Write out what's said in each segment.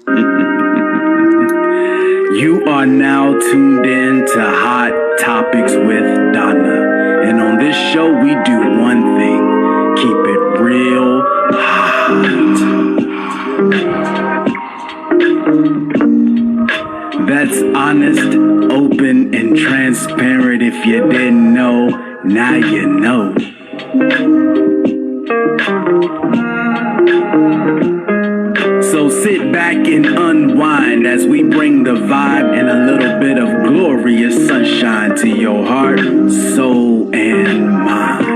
You are now tuned in to Hot Topics with Donna. And on this show, we do one thing: keep it real hot. That's honest, open, and transparent. If you didn't know, now you know. So sit back and unwind as we bring the vibe and a little bit of glorious sunshine to your heart, soul, and mind.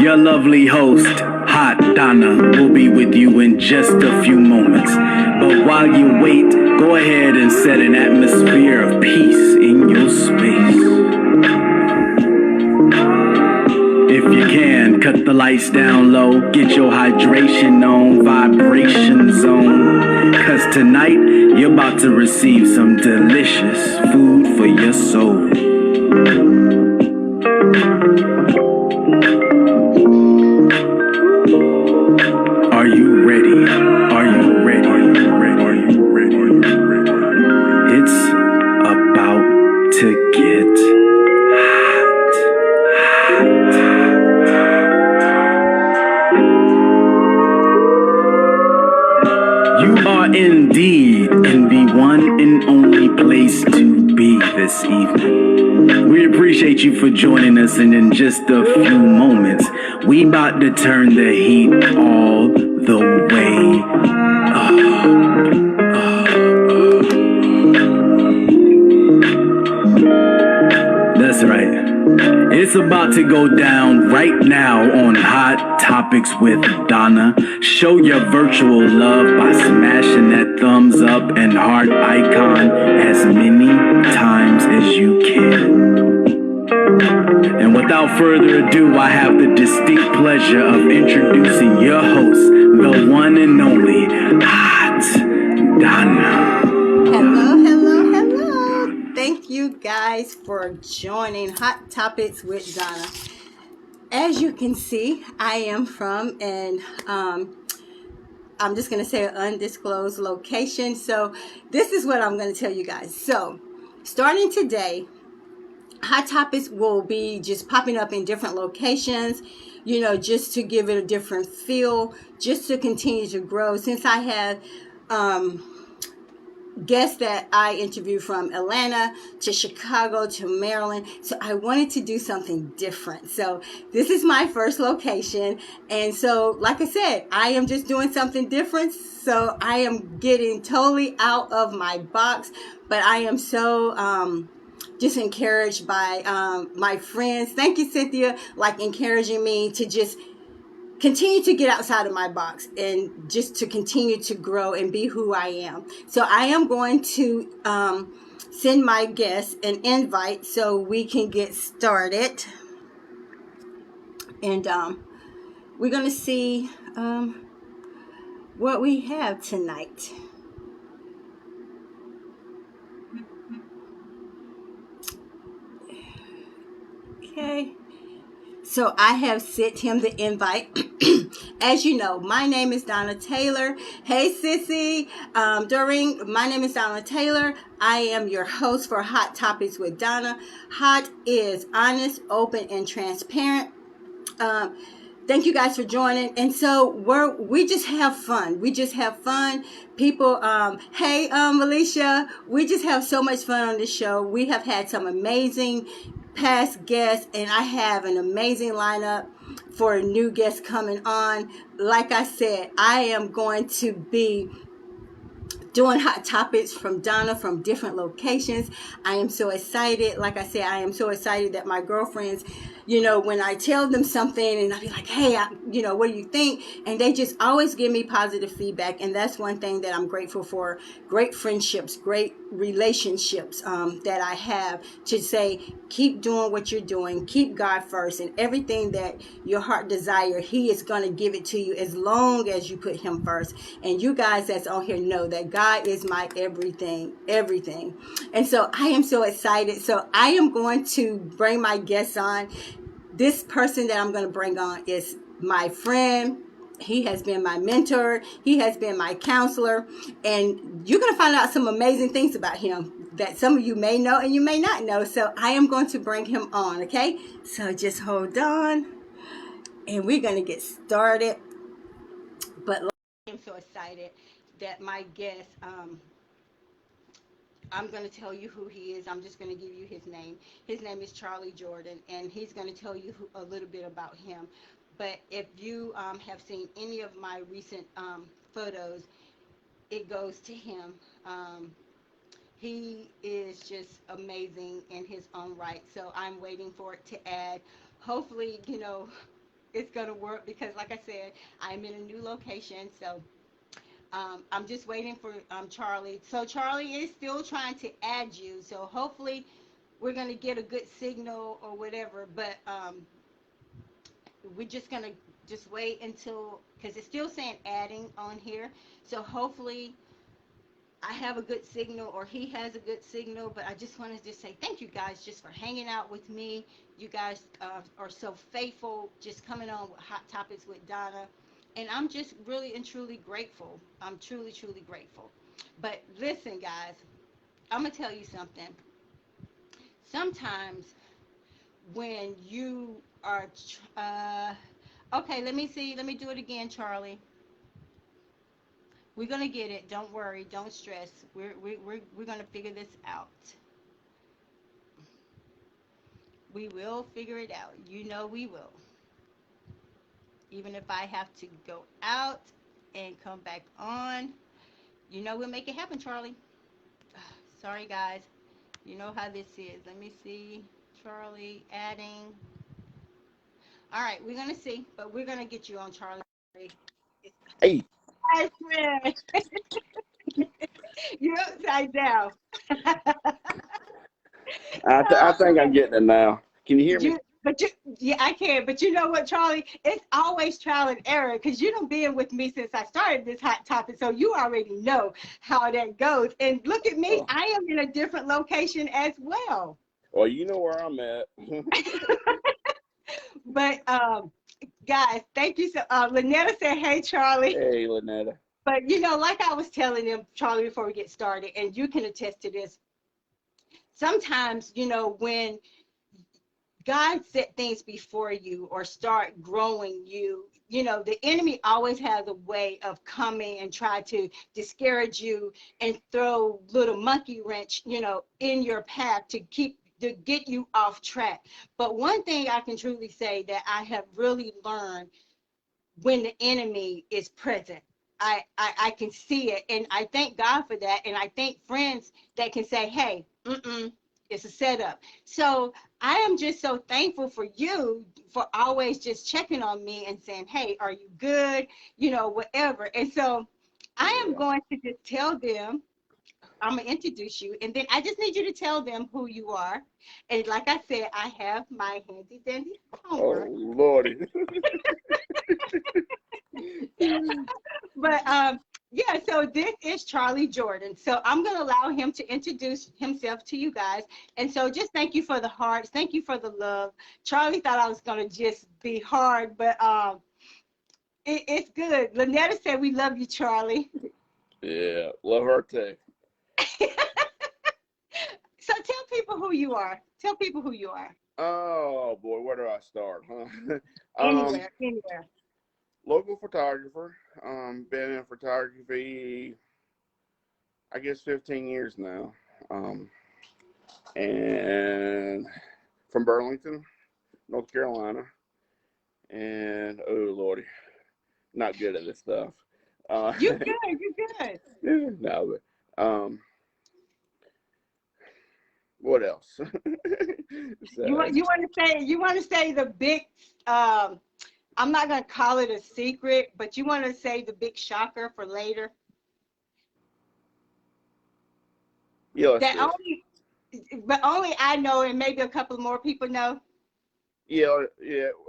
Your lovely host, Hot Donna, will be with you in just a few moments. But while you wait, go ahead and set an atmosphere of peace in your space. If you can, cut the lights down low, get your hydration on, vibration zone. Cause tonight, you're about to receive some delicious food for your soul. Are you ready? Are you ready? Are you ready? It's about to get hot. You are indeed in the one and only place to be this evening. We appreciate you for joining us, and in just a few moments, we about to turn the heat all the way up. That's right. It's about to go down right now on Hot Topics with Donna. Show your virtual love by smashing that thumbs up and heart icon as many times as you can. And without further ado, I have the distinct pleasure of introducing your host, the one and only Hot Donna. Hello. Thank you guys for joining Hot Topics with Donna. As you can see, I am from I'm just going to say an undisclosed location. So this is what I'm going to tell you guys. So starting today, Hot Topics will be just popping up in different locations, just to give it a different feel, just to continue to grow. Since I have guests that I interview from Atlanta to Chicago to Maryland, so I wanted to do something different. So this is my first location, and so like I said, I am just doing something different. So I am getting totally out of my box, but I am so just encouraged by my friends. Thank you, Cynthia, encouraging me to just continue to get outside of my box and just to continue to grow and be who I am. So I am going to send my guests an invite so we can get started. And we're going to see what we have tonight. Okay. So I have sent him the invite. As you know, my name is Donna Taylor. Hey, sissy. Doreen, my name is Donna Taylor. I am your host for Hot Topics with Donna. Hot is honest, open, and transparent. Thank you guys for joining. And so we just have fun. We just have fun. People, hey, Alicia, we just have so much fun on this show. We have had some amazing past guests, and I have an amazing lineup for new guests coming on. Like I said, I am going to be doing Hot Topics from Donna from different locations. I am so excited. Like I said, I am so excited that my girlfriends, when I tell them something and I'll be like, hey, what do you think? And they just always give me positive feedback. And that's one thing that I'm grateful for. Great friendships, great relationships that I have, to say, keep doing what you're doing. Keep God first, and everything that your heart desire, He is going to give it to you as long as you put Him first. And you guys that's on here know that God is my everything. And so I am so excited. So I am going to bring my guests on. this person that I'm going to bring on is my friend. He has been my mentor. He has been my counselor. And you're going to find out some amazing things about him that some of you may know and you may not know. So I am going to bring him on, okay? So just hold on and we're going to get started. But I'm so excited that my guest, I'm going to tell you who he is. I'm just going to give you his name. His name is Charlie Jordan, and he's going to tell you a little bit about him. But if you have seen any of my recent photos, it goes to him. He is just amazing in his own right. So I'm waiting for it to add. Hopefully, it's going to work because, like I said, I'm in a new location. So I'm just waiting for Charlie. So Charlie is still trying to add you. So hopefully we're going to get a good signal or whatever. But we're just going to just wait until, because it's still saying adding on here. So hopefully I have a good signal or he has a good signal. But I just want to just say thank you guys just for hanging out with me. You guys are so faithful, just coming on with Hot Topics with Donna. And I'm just really and truly grateful. I'm truly, truly grateful. But listen, guys, I'm going to tell you something. Sometimes when you are, okay, let me see. Let me do it again, Charlie. We're going to get it. Don't worry. Don't stress. We're going to figure this out. We will figure it out. You know we will. Even if I have to go out and come back on, we'll make it happen, Charlie. Sorry, guys. You know how this is. Let me see. Charlie adding. All right, we're going to see, but we're going to get you on, Charlie. Hey. Hi, friend. You're upside down. I think I'm getting it now. Can you hear me? Yeah, I can. But you know what, Charlie? It's always trial and error because you don't been with me since I started this hot topic, so you already know how that goes. And look at me, I am in a different location as well. Well, you know where I'm at. But guys, thank you. So Lynetta said, "Hey, Charlie." Hey, Lynetta. But like I was telling them, Charlie, before we get started, and you can attest to this. Sometimes, when God set things before you or start growing you, the enemy always has a way of coming and try to discourage you and throw little monkey wrench, in your path to get you off track. But one thing I can truly say that I have really learned when the enemy is present, I can see it, and I thank God for that, and I thank friends that can say, hey, it's a setup. So I am just so thankful for you for always just checking on me and saying, hey, are you good? Whatever. And so I am going to just tell them, I'm going to introduce you, and then I just need you to tell them who you are. And like I said, I have my handy dandy homework. Oh, Lordy. But yeah, so this is Charlie Jordan. So I'm going to allow him to introduce himself to you guys. And so just thank you for the hearts. Thank you for the love. Charlie thought I was going to just be hard, but it's good. Lynetta said we love you, Charlie. Yeah, love her too. So tell people who you are. Tell people who you are. Oh, boy, where do I start, huh? Anywhere. Local photographer. Been in photography, I guess, 15 years now. And from Burlington, North Carolina. And, oh, Lordy, not good at this stuff. You're good. No, but what else? So, You want to say the big I'm not going to call it a secret, but you want to say the big shocker for later? Yeah, but only I know, and maybe a couple more people know. Yeah.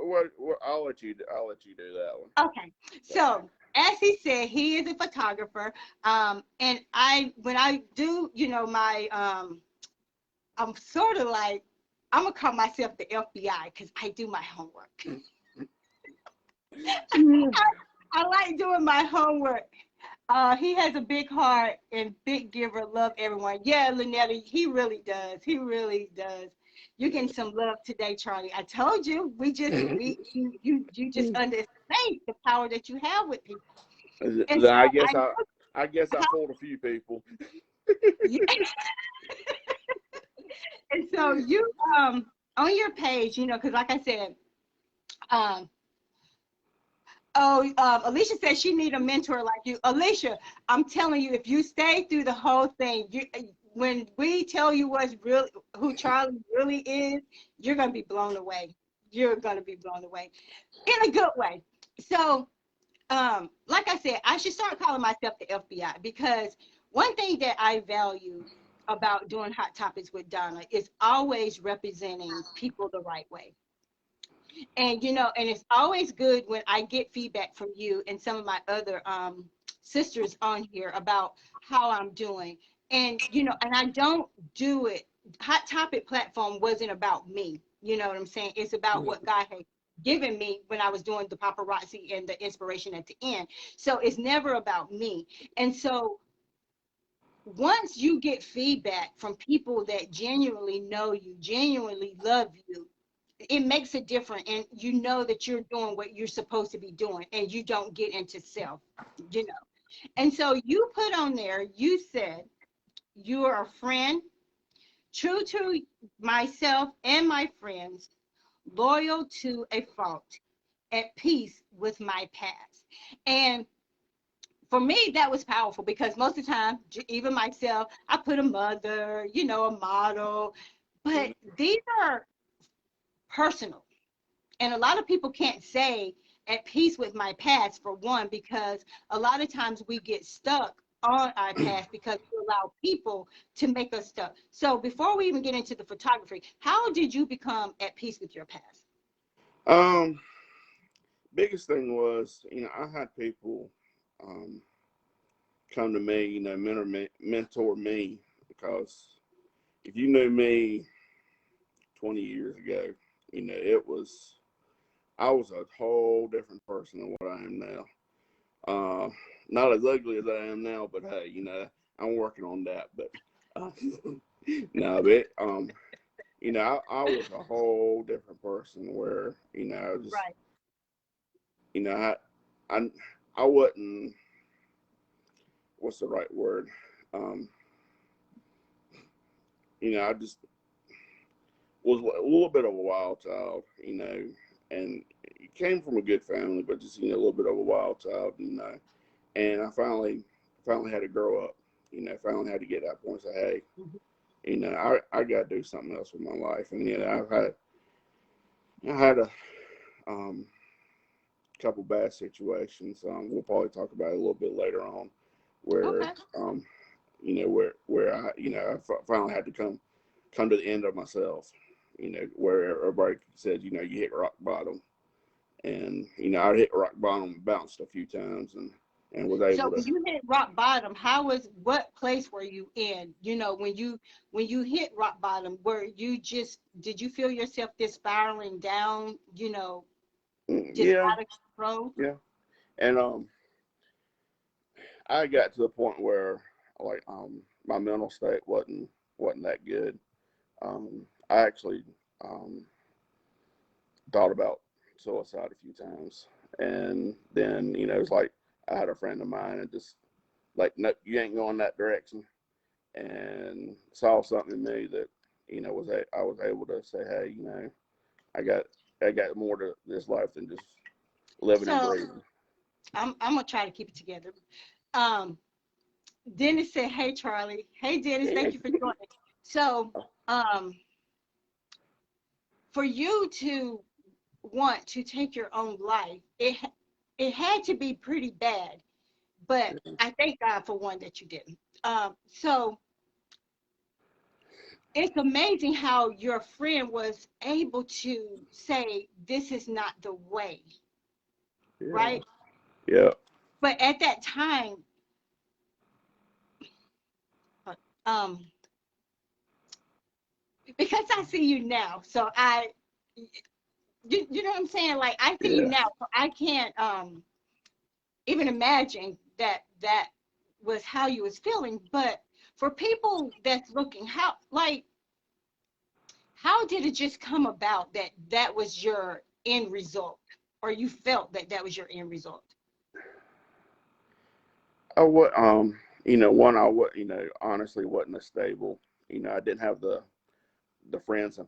Well, I'll let you do that one. Okay. So as he said, he is a photographer, and when I do, my I'm sort of like I'm gonna call myself the FBI because I do my homework. I like doing my homework. He has a big heart and big giver, love everyone. Yeah, Lynetta, he really does. He really does. You're getting some love today, Charlie. I told you, you just underestimate the power that you have with people. And so I guess I fooled a few people. and so you on your page, because like I said, um, Alicia says she need a mentor like you. Alicia, I'm telling you, if you stay through the whole thing, when we tell you who Charlie really is, you're gonna be blown away. You're gonna be blown away in a good way. So, like I said, I should start calling myself the FBI because one thing that I value about doing Hot Topics with Donna is always representing people the right way. And and it's always good when I get feedback from you and some of my other sisters on here about how I'm doing. And and I don't do it. Hot Topic platform wasn't about me. You know what I'm saying? It's about what God had given me when I was doing the paparazzi and the inspiration at the end. So it's never about me. And so once you get feedback from people that genuinely know you, genuinely love you, it makes a difference, and you know that you're doing what you're supposed to be doing and you don't get into self. And so you put on there, you said you are a friend, true to myself and my friends, loyal to a fault, at peace with my past. And for me, that was powerful because most of the time, even myself, I put a mother, a model, but these are personal. And a lot of people can't say at peace with my past, for one, because a lot of times we get stuck on our past because we allow people to make us stuck. So before we even get into the photography, how did you become at peace with your past? Biggest thing was, I had people come to me, mentor me, because if you knew me 20 years ago, I was a whole different person than what I am now. Not as ugly as I am now, but hey, I'm working on that. But no, but I was a whole different person where I just Right. I wasn't, what's the right word? I just was a little bit of a wild child, and came from a good family, but just, a little bit of a wild child, and I finally had to grow up, finally had to get that point and say, hey, I got to do something else with my life. And, I had a couple bad situations. We'll probably talk about it a little bit later on where, Okay. where I finally had to come to the end of myself, where everybody said, you hit rock bottom. And, I hit rock bottom and bounced a few times and was able So to. when you hit rock bottom, what place were you in? When you hit rock bottom, did you feel yourself just spiraling down, just Yeah, out of control? yeah. And I got to the point where, like, my mental state wasn't that good. I actually thought about suicide a few times, and then it was like I had a friend of mine and just like, no, you ain't going that direction, and saw something in me that I was able to say, hey, I got more to this life than just living and So breathing. I'm gonna try to keep it together. Um, Dennis said, "Hey Charlie, hey Dennis, thank you for joining." So, for you to want to take your own life, it had to be pretty bad. But I thank God for one that you didn't. So it's amazing how your friend was able to say this is not the way, Yeah, right? yeah, But at that time, um, because I see you now. So you know what I'm saying? Like I see you Yeah. now, so I can't even imagine that was how you was feeling. But for people that's looking, how did it just come about that that was your end result, or you felt that that was your end result? I what one I what honestly wasn't a stable. I didn't have the friends and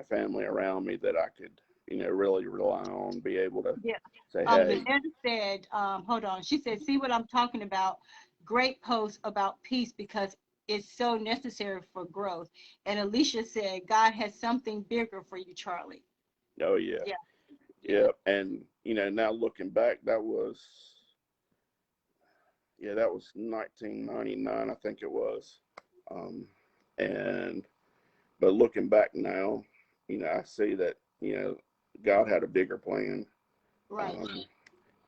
family around me that I could really rely on, be able to Yeah. say, hey, Lynetta said, hold on. She said, see what I'm talking about? Great post about peace because it's so necessary for growth. And Alicia said, God has something bigger for you, Charlie. oh yeah, Yeah, yeah. yeah, and now looking back, that was 1999, I think it was, um, and but looking back now, I see that God had a bigger plan. Right, Um,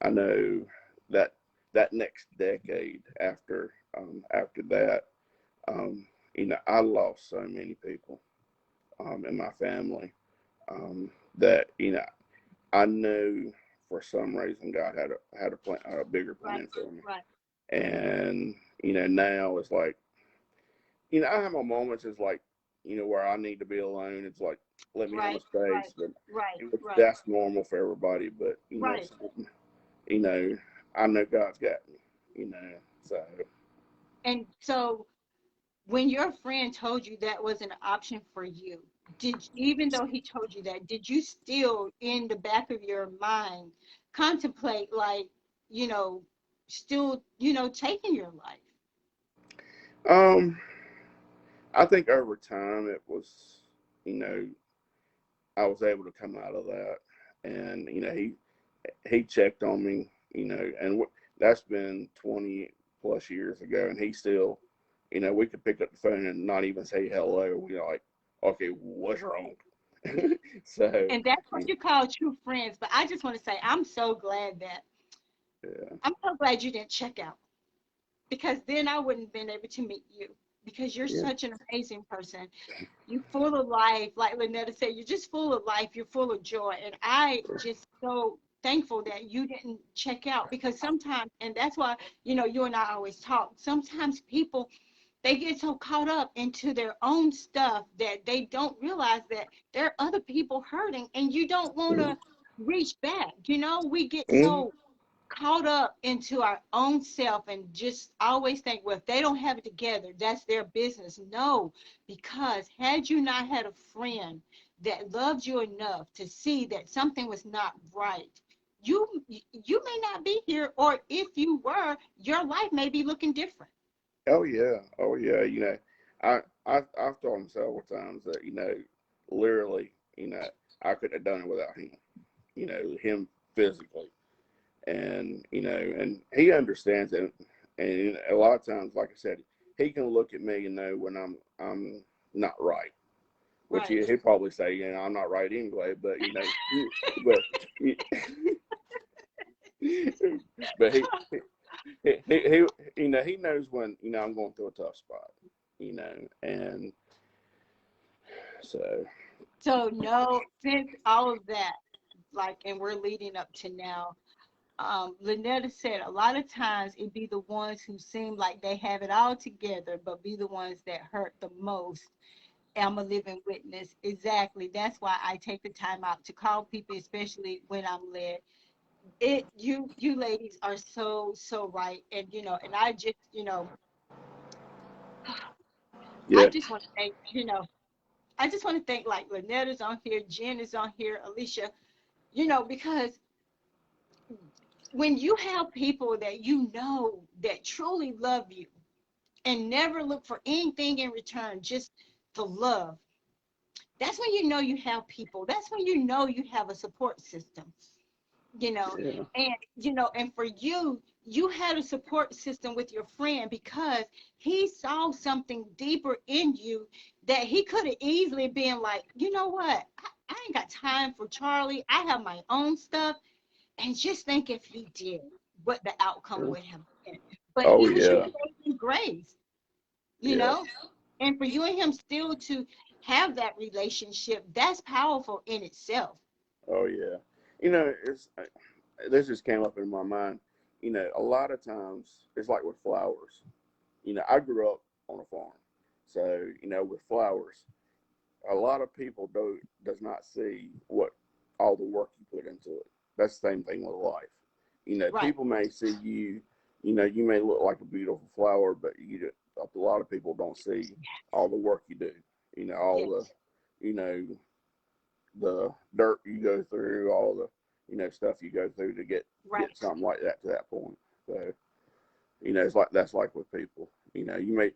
I know that that next decade after that, I lost so many people in my family that I knew for some reason God had a plan, a bigger right, plan for me, right, and now it's like I have my moments. It's like where I need to be alone. It's like let me have my right, right, space, but right, right, that's normal for everybody. But right. so, you know, I know God's got me. So And so when your friend told you that was an option for you, even though he told you that, did you still in the back of your mind contemplate like, you know, still, taking your life? um, I think over time it was, you know, I was able to come out of that, and he checked on me, and that's been 20 plus years ago, and he still, we could pick up the phone and not even say hello. We're like, okay, what's wrong? So, And that's what you call true friends. But I just want to say, yeah, I'm so glad you didn't check out, because then I wouldn't have been able to meet you, because you're yeah, such an amazing person. You're full of life. Like Lynetta said, you're just full of life. You're full of joy. And I just so thankful that you didn't check out, because sometimes, and that's why, you and I always talk. Sometimes people, they get so caught up into their own stuff that they don't realize that there are other people hurting, and you don't want to reach back. We get mm-hmm. so caught up into our own self and just always think, well, if they don't have it together, that's their business. No, because had you not had a friend that loved you enough to see that something was not right, you may not be here, or if you were, your life may be looking different. Oh yeah, oh yeah. I've told him several times that literally, I couldn't have done it without him. Him physically, and and he understands it. And a lot of times, like I said, he can look at me and know when I'm not right, which Right. he'd probably say, I'm not right anyway. But but but he knows when I'm going through a tough spot, and so So no, since all of that, like, and we're leading up to now, Lynetta said a lot of times it be the ones who seem like they have it all together, but be the ones that hurt the most. I'm a living witness. Exactly. That's why I take the time out to call people, especially when I'm led. You ladies are so right, and and I yeah, just want to thank I just want to thank, like, Lynetta's on here, Jen is on here, Alicia, because when you have people that that truly love you and never look for anything in return, just the love, that's when you have people. That's when you have a support system, you know. yeah, And for you, you had a support system with your friend because he saw something deeper in you that he could have easily been like, you know what? I ain't got time for Charlie. I have my own stuff. And just think if he did, what the outcome yeah. would have been. But Oh he was your yeah, saving grace, you yeah, know? And for you and him still to have that relationship, that's powerful in itself. Oh yeah. You know, this just came up in my mind. You know, a lot of times it's like with flowers. You know, I grew up on a farm, so you know, with flowers, a lot of people does not see what all the work you put into it. That's the same thing with life. You know, Right. people may see you. You know, you may look like a beautiful flower, but a lot of people don't see all the work you do. You know, all the, Yes. you know, the dirt you go through, all the, stuff you go through to get Right. something like that to that point. So, it's like that's like with people. You may,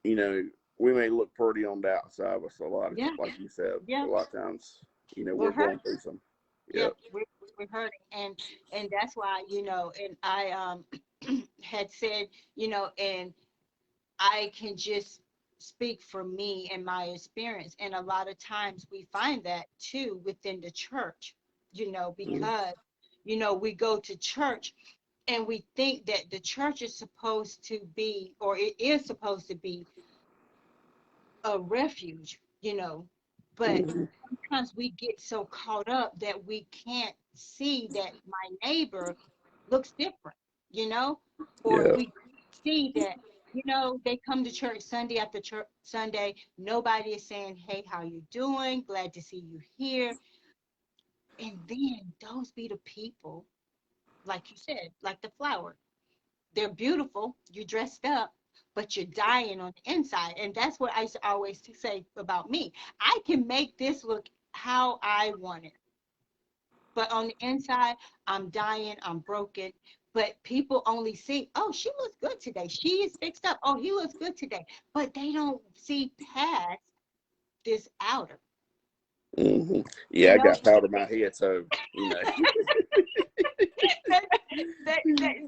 you know, we may look pretty on the outside, but a lot of, Yeah. like you said, a Yeah. lot of times, We're we're hurt. going through some. Yeah, Yep. we're hurting, and that's why, and I had said, and I can just speak for me and my experience, and a lot of times we find that too within the church, Mm-hmm. because we go to church and we think that the church is supposed to be, or it is supposed to be, a refuge, but Mm-hmm. sometimes we get so caught up that we can't see that my neighbor looks different, or Yeah. we see that, they come to church Sunday after church Sunday. Nobody is saying, "Hey, how you doing? Glad to see you here." And then those be the people, like you said, like the flower. They're beautiful. You're dressed up, but you're dying on the inside. And that's what I used to always say about me. I can make this look how I want it, but on the inside, I'm dying, I'm broken. But people only see, oh, she looks good today. She is fixed up. Oh, he looks good today. But they don't see past this outer. Mm-hmm. You Yeah, I know, got powder in my head, so you know. they,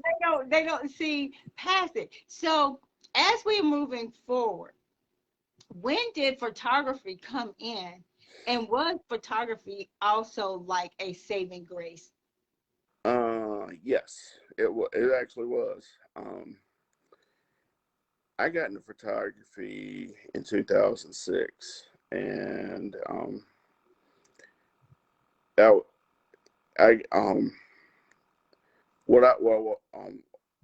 they don't see past it. So as we're moving forward, when did photography come in? And was photography also like a saving grace? Yes, it actually was. I got into photography in 2006, and that I what I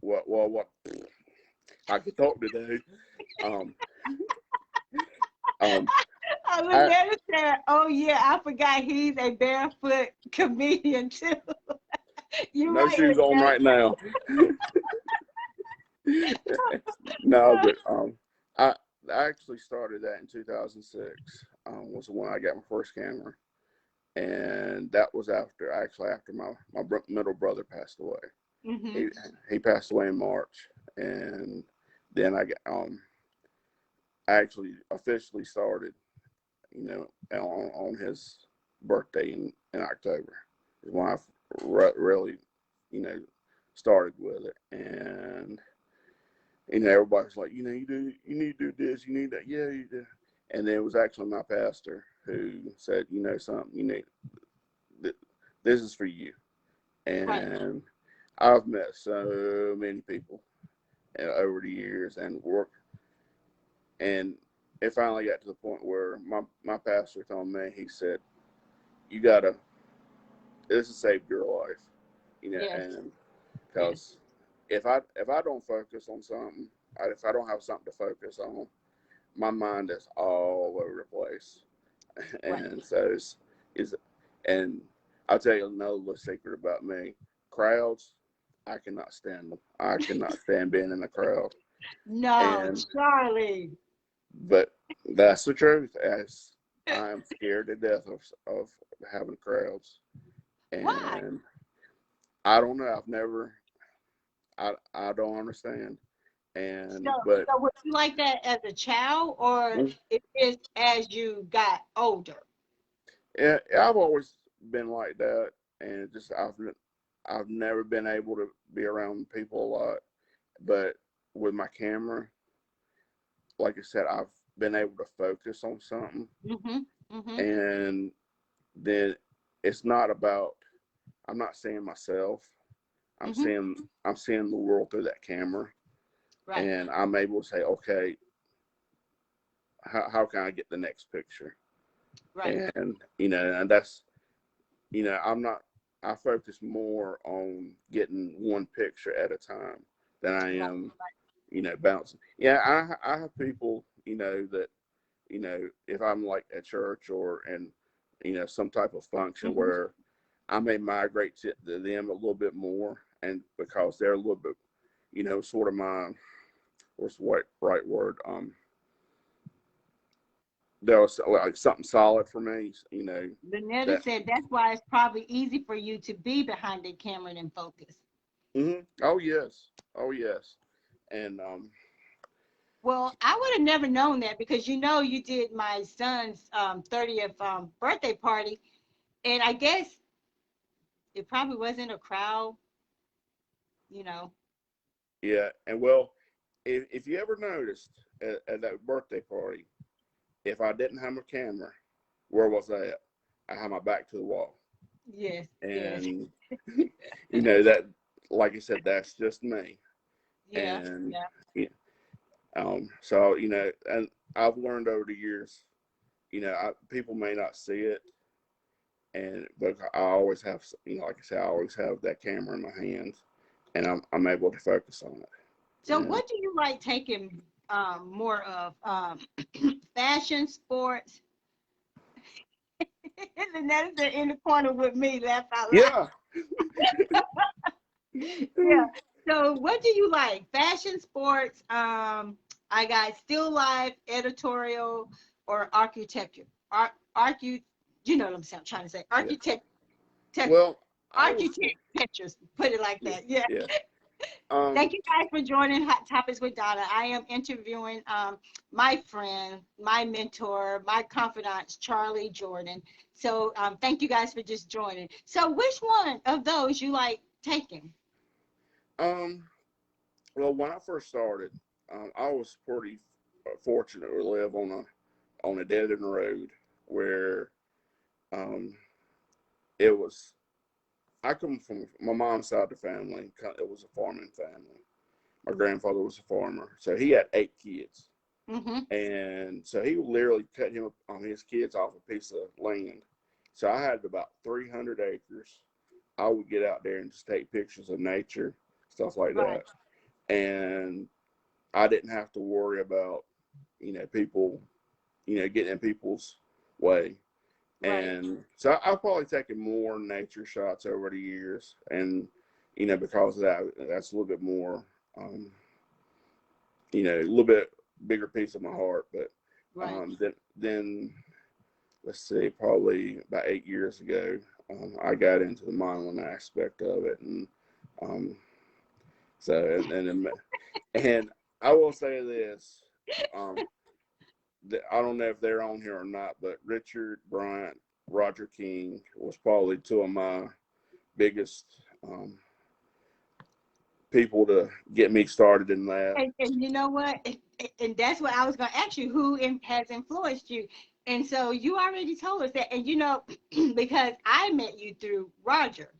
what I could talk today. Um, um, I was I there to say, oh yeah, I forgot he's a barefoot comedian too. You're no right, shoes on Liddell. right now. No, but I I actually started that in 2006. Was when I got my first camera, and that was after my middle brother passed away. He Mm-hmm. he passed away in March, and then I actually officially started, on his birthday in October is when I really, you know, started with it. And everybody's like, you need to do this, you need that, yeah, you do. And then it was actually my pastor who said, something, this is for you. Right. And I've met so many people over the years and work, and it finally got to the point where my pastor told me, he said, you gotta, this has saved your life, Yes. and Yes. because if I don't focus on something, if I don't have something to focus on, my mind is all over the place. Right. And so is and I'll tell you another little secret about me. Crowds, I cannot stand them. I cannot stand being in a crowd. No, And Charlie. but that's the truth. As I am scared to death of having crowds. Why? And I don't know. I've never. I don't understand. So, And but so was you like that as a child, or it is as you got older? yeah, I've always been like that, and just I've never been able to be around people a lot. But with my camera, like I said, I've been able to focus on something, Mm-hmm. Mm-hmm. and then it's not about. I'm not seeing myself. I'm Mm-hmm. seeing I'm seeing the world through that camera, Right. and I'm able to say, okay, how can I get the next picture? Right. And and that's I focus more on getting one picture at a time than I Right. am, bouncing. Yeah, I have people, that, if I'm like at church or in, some type of function Mm-hmm. where I may migrate to them a little bit more, and because they're a little bit, sort of my, what's the right word? They're like something solid for me, Lynetta that. said that's why it's probably easy for you to be behind the camera and focus. Oh yes, oh yes, and Well, I would have never known that because you did my son's 30th birthday party, and I guess it probably wasn't a crowd, you know. yeah, and well, if you ever noticed at that birthday party, if I didn't have my camera, where was I at? I had my back to the wall, Yes, yes, and that, like I said, that's just me, yeah, and yeah. yeah, so and I've learned over the years, people may not see it, but I always have, like I said, I always have that camera in my hands, and I'm able to focus on it. So, what do you like taking more of? Fashion, sports? Lynetta's in the corner with me, laugh out loud. Yeah. Yeah. So what do you like? Fashion, sports, I got still life, editorial, or architecture. Arcu you know what trying to say. Yeah. Tech, Well, I was. architectures. Put it like that. Yeah. Yeah. Thank you guys for joining Hot Topics with Donna. I am interviewing my friend, my mentor, my confidant, Charlie Jordan. So thank you guys for just joining. So which one of those you like taking? Um. Well, when I first started, I was pretty fortunate to live on a dead end road where um, it was. I come from my mom's side of the family. It was a farming family. My grandfather was a farmer, so he had 8 kids, Mm-hmm. and so he literally cut his kids off a piece of land. So I had about 300 acres. I would get out there and just take pictures of nature, stuff like Right. that, and I didn't have to worry about, people, getting in people's way. Right. And so I've probably taken more nature shots over the years. And, because of that, that's a little bit more, a little bit bigger piece of my heart. But Right. then let's see, probably about 8 years ago, I got into the modeling aspect of it. And so, and I will say this, um, I don't know if they're on here or not, but Richard Bryant, Roger King was probably two of my biggest people to get me started in that. And you know what? And that's what I was going to ask you. Who has influenced you? And so you already told us that. And because I met you through Roger.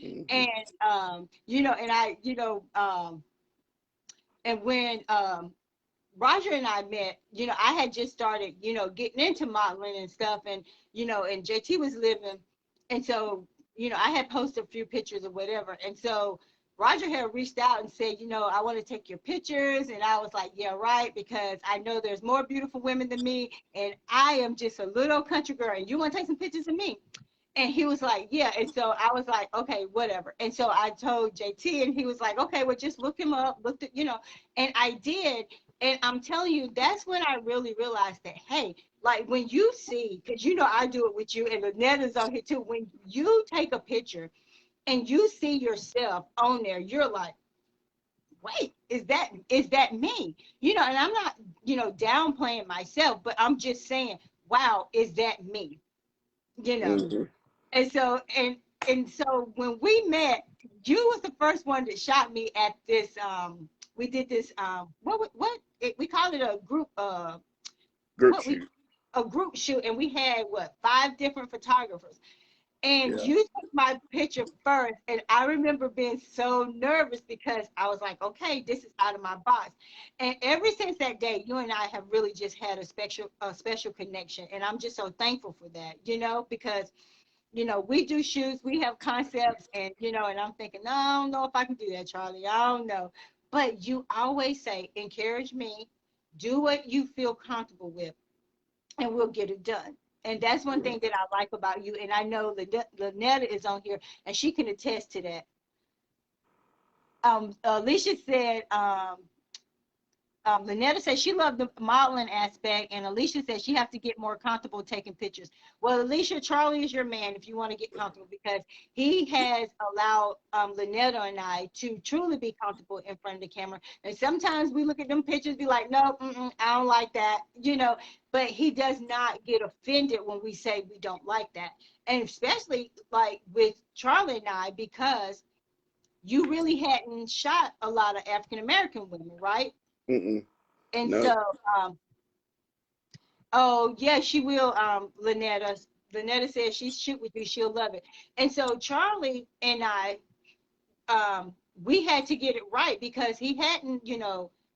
Mm-hmm. And and I, and when Roger and I met, I had just started, getting into modeling and stuff, and and JT was living, and so I had posted a few pictures or whatever, and so Roger had reached out and said, I want to take your pictures, and I was like, yeah, right, because I know there's more beautiful women than me, and I am just a little country girl, and you want to take some pictures of me? And he was like, yeah. And so I was like, okay, whatever. And so I told JT, and he was like, okay, well, just look him up, and I did. And I'm telling you, that's when I really realized that, hey, like when you see, because I do it with you, and Lynetta's on here too. When you take a picture and you see yourself on there, you're like, wait, is that me? And I'm not, downplaying myself, but I'm just saying, wow, is that me? You know. Mm-hmm. And so and so when we met, you was the first one that shot me at this. We did this. We call it a group. Group What we shoot. a group shoot, and we had 5 different photographers. And Yeah. you took my picture first, and I remember being so nervous because I was like, okay, this is out of my box. And ever since that day, you and I have really just had a special connection, and I'm just so thankful for that, because we do shoots, we have concepts, and and I'm thinking, no, I don't know if I can do that, Charlie. I don't know. But you always say, encourage me, do what you feel comfortable with, and we'll get it done. And that's one Yeah. thing that I like about you. And I know Lynetta is on here, and she can attest to that. Alicia said, Lynetta said she loved the modeling aspect, and Alicia said she has to get more comfortable taking pictures. Well, Alicia, Charlie is your man if you want to get comfortable, because he has allowed Lynetta and I to truly be comfortable in front of the camera. And sometimes we look at them pictures, be like, no, I don't like that, But he does not get offended when we say we don't like that, and especially like with Charlie and I, because you really hadn't shot a lot of African American women, right? Mm-mm. And No. so, oh yeah, she will. Lynetta. Lynetta says she shoot with you, she'll love it. And so Charlie and I, we had to get it right because he hadn't,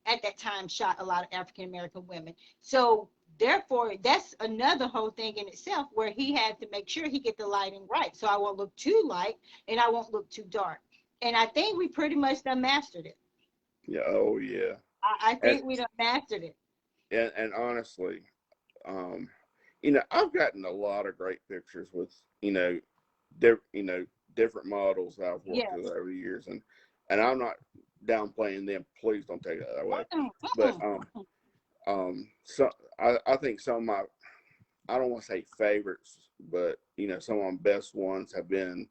at that time shot a lot of African American women. So therefore, that's another whole thing in itself where he had to make sure he get the lighting right. So I won't look too light and I won't look too dark. And I think we pretty much done mastered it. Yeah. Oh yeah. I And think we done mastered it. and honestly, um, I've gotten a lot of great pictures with different models that I've worked with Yes. over the years, and I'm not downplaying them. Please don't take it that way. Mm-mm, But mm-mm. so I think some of my, I don't want to say favorites, but some of my best ones have been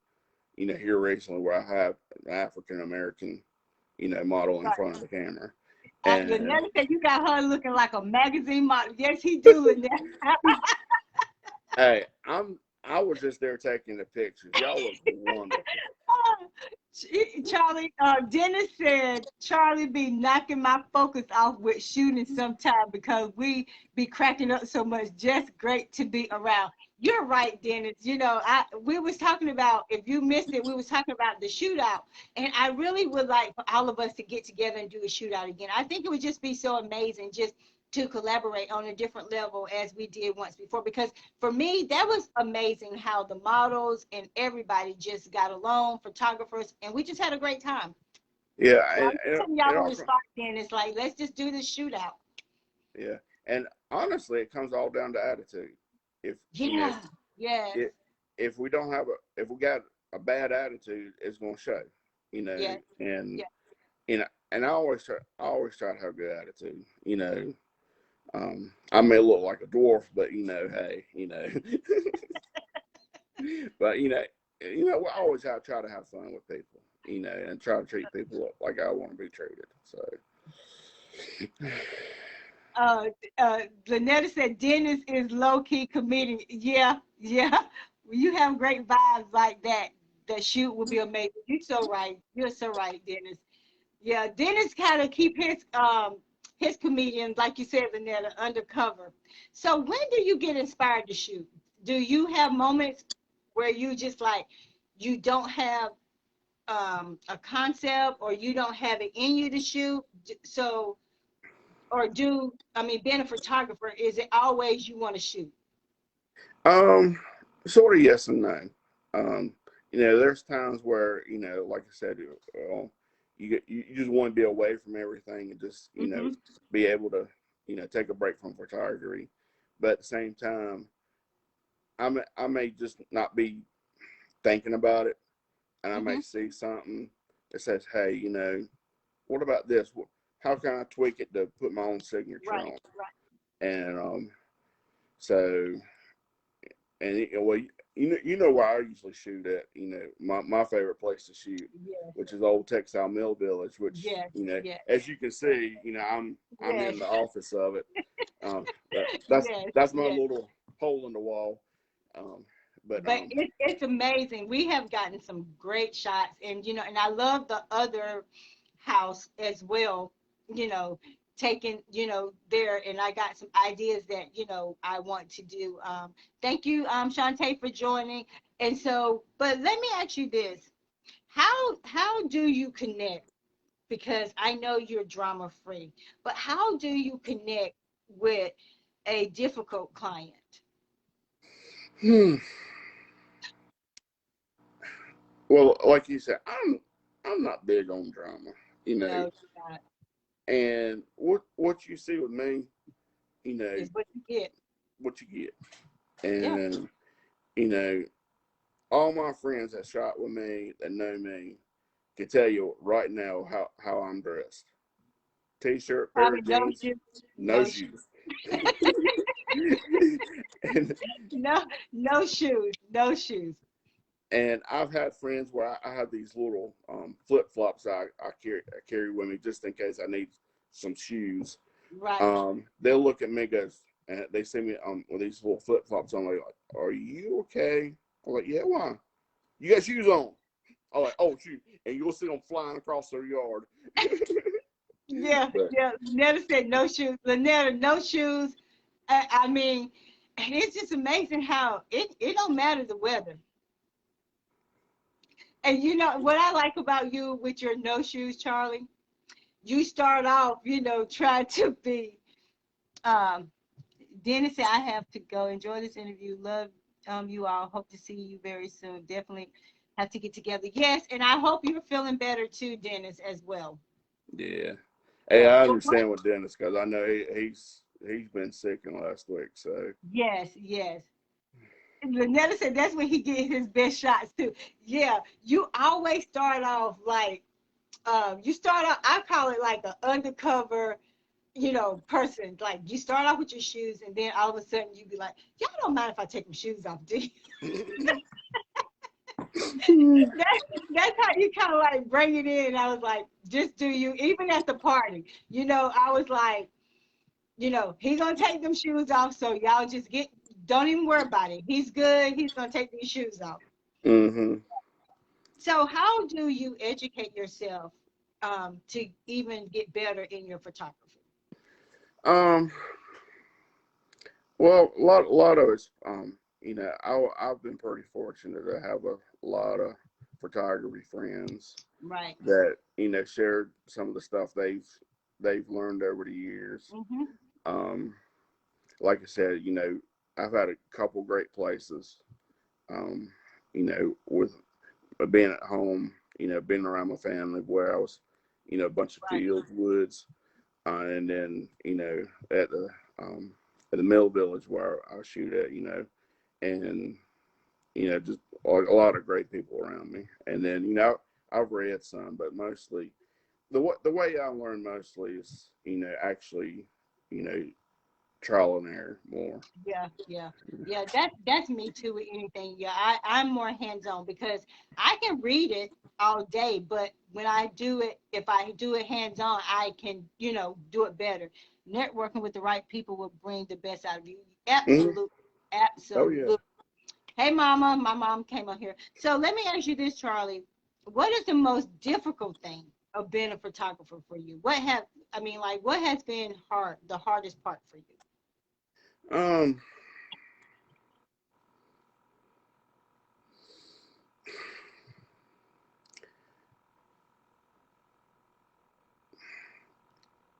here recently where I have an African American model in Right. front of the camera, and Lynetta said you got her looking like a magazine model. Yes, he do, Lynetta. hey, I was just there taking the pictures. Y'all look wonderful. Charlie, Dennis said Charlie be knocking my focus off with shooting sometime because we be cracking up so much. Just great to be around. You're right, Dennis. We was talking about, if you missed it, we was talking about the shootout, and I really would like for all of us to get together and do a shootout again. I think it would just be so amazing just to collaborate on a different level as we did once before, because for me, that was amazing how the models and everybody just got along, photographers, and we just had a great time. Yeah, So I'm putting it y'all on the also, spot then. It's like, let's just do this shootout. yeah, and honestly, it comes all down to attitude. If Yeah. Yes. if if we don't have if we got a bad attitude, it's gonna show. Yes. And Yes. and I always try to have a good attitude. I may look like a dwarf, but hey, but we always try to have fun with people, and try to treat people like I want to be treated. So, Uh, Lynetta said Dennis is low key comedian. Yeah, yeah. You have great vibes like that. The shoot will be amazing. You're so right. You're so right, Dennis. Yeah, Dennis kind of keep his comedians, like you said, Lynetta, undercover. So when do you get inspired to shoot? Do you have moments where you just like you don't have a concept or you don't have it in you to shoot? So or do I mean being a photographer, is it always you want to shoot? um, sort of yes and no. Um, there's times where like I said, you just want to be away from everything and just Hmm. be able to take a break from photography, but at the same time, I may just not be thinking about it, and I may Hmm. see something that says, hey, what about this? How can I tweak it to put my own signature Right, on? right. And so, and well, where I usually shoot at. My favorite place to shoot, Yes, which is Old Textile Mill Village. Which yes, yes, as you can see, I'm yes, in the office of it. That's yes, that's my yes. little hole in the wall. Um, but But it's amazing. We have gotten some great shots, and and I love the other house as well. You know, taken, there, and I got some ideas that, I want to do. Thank you, Shantae, for joining. And so, but let me ask you this. How do you connect? Because I know you're drama free, but how do you connect with a difficult client? Hmm. Well, like you said, I'm not big on drama, you No, know. you're not. And what you see with me, you know, It's what you get. what you get. Yeah. And you know, all my friends that shot with me that know me can tell you right now how I'm dressed. T-shirt, pair Probably of no jeans, shoes. no No shoes. shoes. and No, no shoes. No shoes. and I've had friends where I have these little flip flops I carry with me just in case I need some shoes. Right. They'll look at me, goes, and they see me with these little flip flops on. They're like, "Are you okay?" I'm like, "Yeah, why? You got shoes on?" I'm like, "Oh shoot!" And you'll see them flying across their yard. Yeah, But yeah. Lynetta said no shoes. Lynetta, no shoes. I mean, and it's just amazing how it don't matter the weather. And what I like about you with your no shoes, Charlie, you start off, trying to be. Um, Dennis said, I have to go. Enjoy this interview. Love you all. Hope to see you very soon. Definitely have to get together. Yes, and I hope you're feeling better too, Dennis, as well. yeah, hey, Yeah. I But what? understand with Dennis because I know he's been sick in last week. So Yes, yes. Lynetta said that's when he get his best shots too. Yeah, you always start off like you start out. I call it like an undercover, person. Like you start off with your shoes, and then all of a sudden you be like, "Y'all don't mind if I take my shoes off, do you?" That's how you kind of like bring it in. I was like, "Just do you?" Even at the party, I was like, he's gonna take them shoes off, so y'all just don't even worry about it. He's good. He's gonna take these shoes off. hmm So, how do you educate yourself to even get better in your photography? um, well, a lot of it's you know, I've been pretty fortunate to have a lot of photography friends Right. that shared some of the stuff they've learned over the years. Mm-hmm. Um, like I said, I've had a couple great places. Um, with being at home, being around my family, where I was, a bunch of Right. fields, woods, and then at the at the mill village where I shoot at, and just a lot of great people around me. And then I've read some, but mostly the way I learn mostly is actually you know trial and error more. Yeah, yeah, yeah. That's me too with anything. Yeah, I'm more hands-on because I can read it all day, but when I do it, if I do it hands-on, I can, do it better. Networking with the right people will bring the best out of you. Mhm. Absolutely, Oh yeah. absolutely. Hey, Mama, my mom came on here. So let me ask you this, Charlie. What is the most difficult thing of being a photographer for you? What has been the hardest part for you? Um,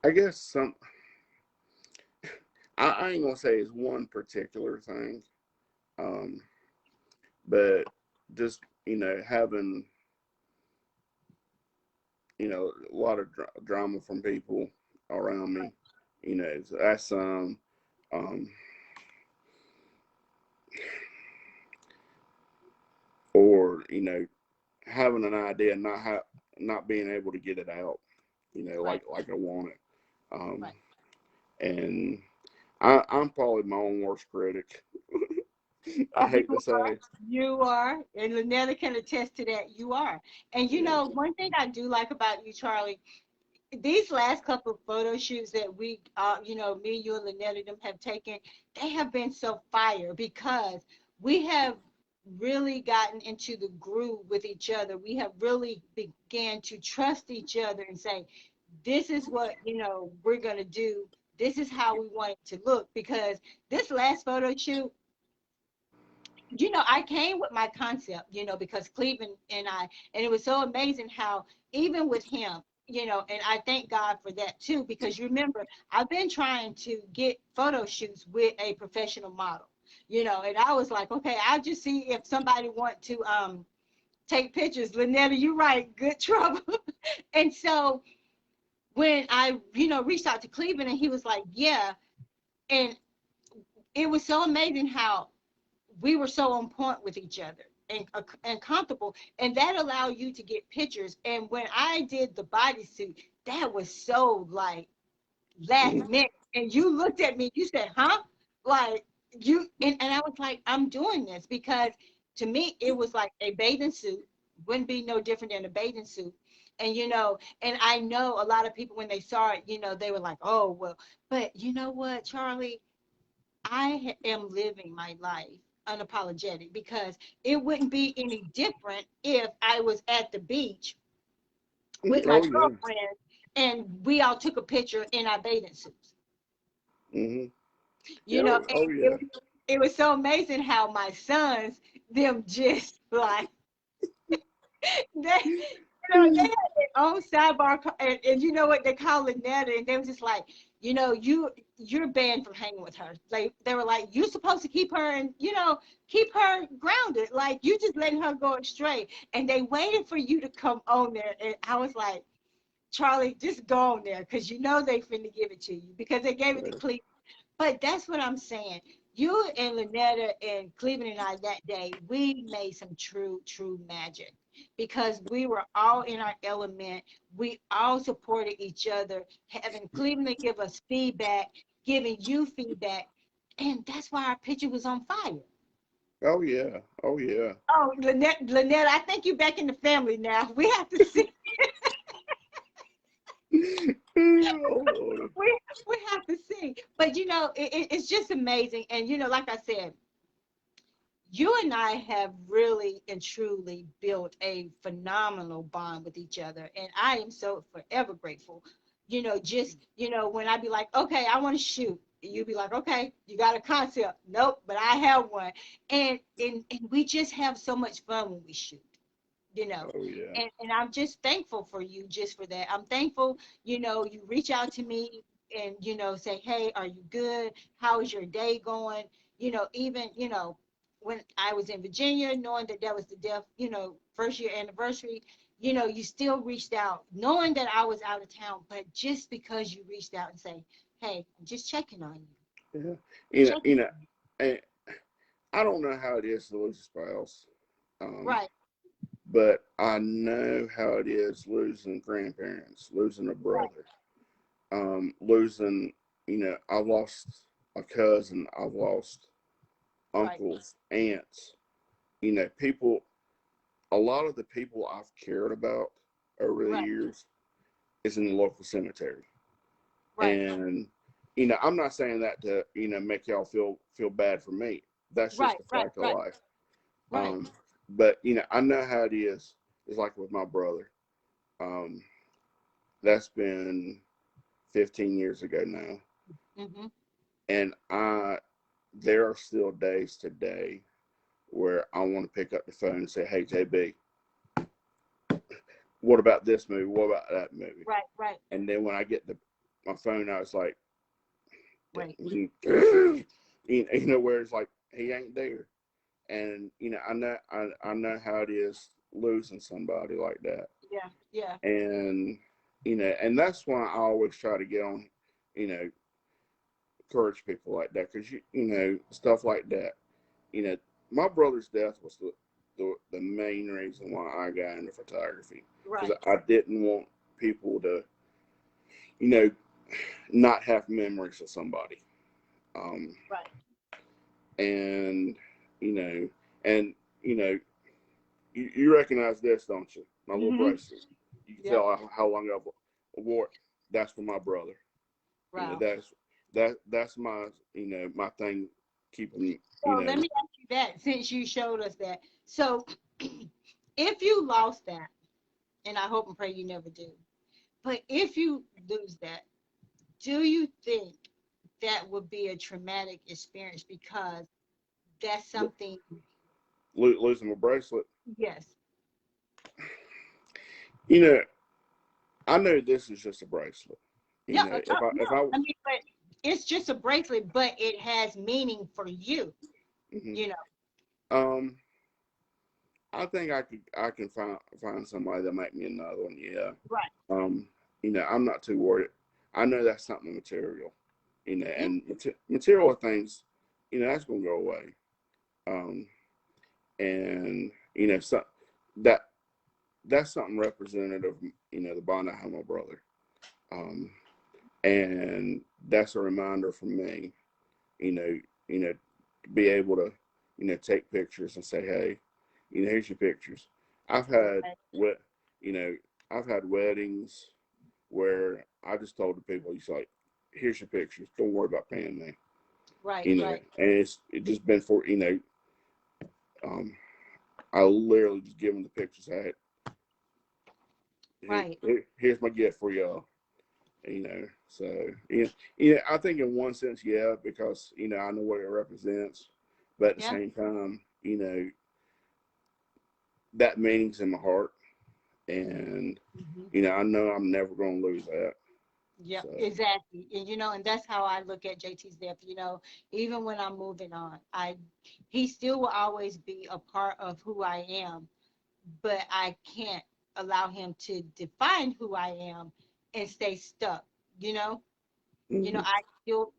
I guess I ain't gonna say it's one particular thing, um, but just having a lot of drama from people around me. So that's um, or having an idea and not being able to get it out. Right, Like I want it. Um, right. and I'm probably my own worst critic. I You hate to say. you are, and Lynetta can attest to that. You are. And Yeah. one thing I do like about you, Charlie, these last couple of photo shoots that me, you, and Lynetta them have taken, they have been so fire because we have really gotten into the groove with each other. We have really began to trust each other and say, this is what, we're going to do. This is how we want it to look. Because this last photo shoot, I came with my concept, because Cleveland and it was so amazing how even with him, and I thank God for that too, because you remember, I've been trying to get photo shoots with a professional model, and I was like, okay, I'll just see if somebody want to take pictures. Lynetta, you're right, good trouble. And so when I, reached out to Cleveland and he was like, yeah, and it was so amazing how we were so on point with each other and comfortable, and that allowed you to get pictures. And when I did the bodysuit, that was so like last minute, and you looked at me, you said, huh? Like and I was like, I'm doing this because to me it was like a bathing suit, wouldn't be no different than a bathing suit. And and I know a lot of people when they saw it, they were like, oh well. But you know what, Charlie, I am living my life unapologetic, because it wouldn't be any different if I was at the beach with my Oh yeah. girlfriend and we all took a picture in our bathing suits. Hmm. And Oh yeah. it was so amazing how my sons, them just like, they, they had their own sidebar, and you know what, they call it Netta, and they was just like, you're banned from hanging with her. Like they were like, you're supposed to keep her and keep her grounded. Like you just letting her go astray. And they waited for you to come on there, and I was like, Charlie, just go on there, because they finna give it to you, because they gave it to Cleveland. But that's what I'm saying. You and Lynetta and Cleveland and I that day, we made some true, true magic, because we were all in our element. We all supported each other, having Cleveland give us feedback, giving you feedback. And that's why our picture was on fire. Oh yeah. Oh yeah. Oh, Lynette, I think you're back in the family now. We have to see. Oh Lord. we have to see. But it's just amazing. And like I said, you and I have really and truly built a phenomenal bond with each other. And I am so forever grateful. When I be like, okay, I want to shoot. You be like, okay, you got a concept. Nope, but I have one. And we just have so much fun when we shoot, you know. Oh yeah. And I'm just thankful for you just for that. I'm thankful, you reach out to me and, say, hey, are you good? How is your day going? Even, when I was in Virginia, knowing that that was the death, first year anniversary, you still reached out, knowing that I was out of town, but just because you reached out and say, hey, I'm just checking on Yeah. you. You Checking know, on you. and I don't know how it is to lose a spouse. Um, Right, but I know how it is losing grandparents, losing a right, brother, losing, I've lost a cousin, I've lost right, uncles, aunts, people, a lot of the people I've cared about over the right, years is in the local cemetery. right, And, I'm not saying that to, make y'all feel bad for me. That's just right, a right, fact of right, life. right. But I know how it is. It's like with my brother. Um, that's been 15 years ago now, Mm-hmm. and there are still days today where I want to pick up the phone and say, "Hey, JB, what about this movie? What about that movie?" Right, right, And then when I get my phone out, it's like, right. where it's like he ain't there, and I know how it is losing somebody like that. Yeah, yeah. And and that's why I always try to get on, you know encourage people like that, because stuff like that. you know my brother's death was the main reason why I got into photography, because Right, I didn't want people to you know not have memories of somebody. um right. and you know and you know you recognize this, don't you? My little Mm-hmm. bracelet. You can Yep. tell how long I've wore it. That's for my brother. Wow. That's my my thing, keeping So let me ask you that, since you showed us that. So if you lost that, and I hope and pray you never do, But if you lose that, do you think that would be a traumatic experience because that's something? Losing my bracelet. Yes. You know, I know this is just a bracelet. You Yeah. know, No. if I I mean, but it's just a bracelet, but it has meaning for you. mhm. You know. um, I think I can find somebody that make me another one. Yeah. Right. Um, you know, I'm not too worried. I know that's something material. You know, Yeah. and material things, you know, that's gonna go away. Um, and you know, so that that's something representative of, you know, the bond I have with my brother. Um, and that's a reminder for me, you know, to be able to, you know, take pictures and say, hey, you know, here's your pictures. I've had Right. what, you know, I've had weddings where I just told the people, he's like, here's your pictures. Don't worry about paying me, Right. you know, Right. and it just been for, you know, um, I literally just give them the pictures. Hey, Right. here's my gift for y'all. You know, so yeah, yeah, I think in one sense, yeah, because you know I know what it represents, but at the Yeah. same time, you know, that meaning's in my heart, and Hmm. you know I know I'm never going to lose that. Yeah, So exactly. And and that's how I look at JT's death. Even when I'm moving on, he still will always be a part of who I am, but I can't allow him to define who I am and stay stuck. You know, hmm I still,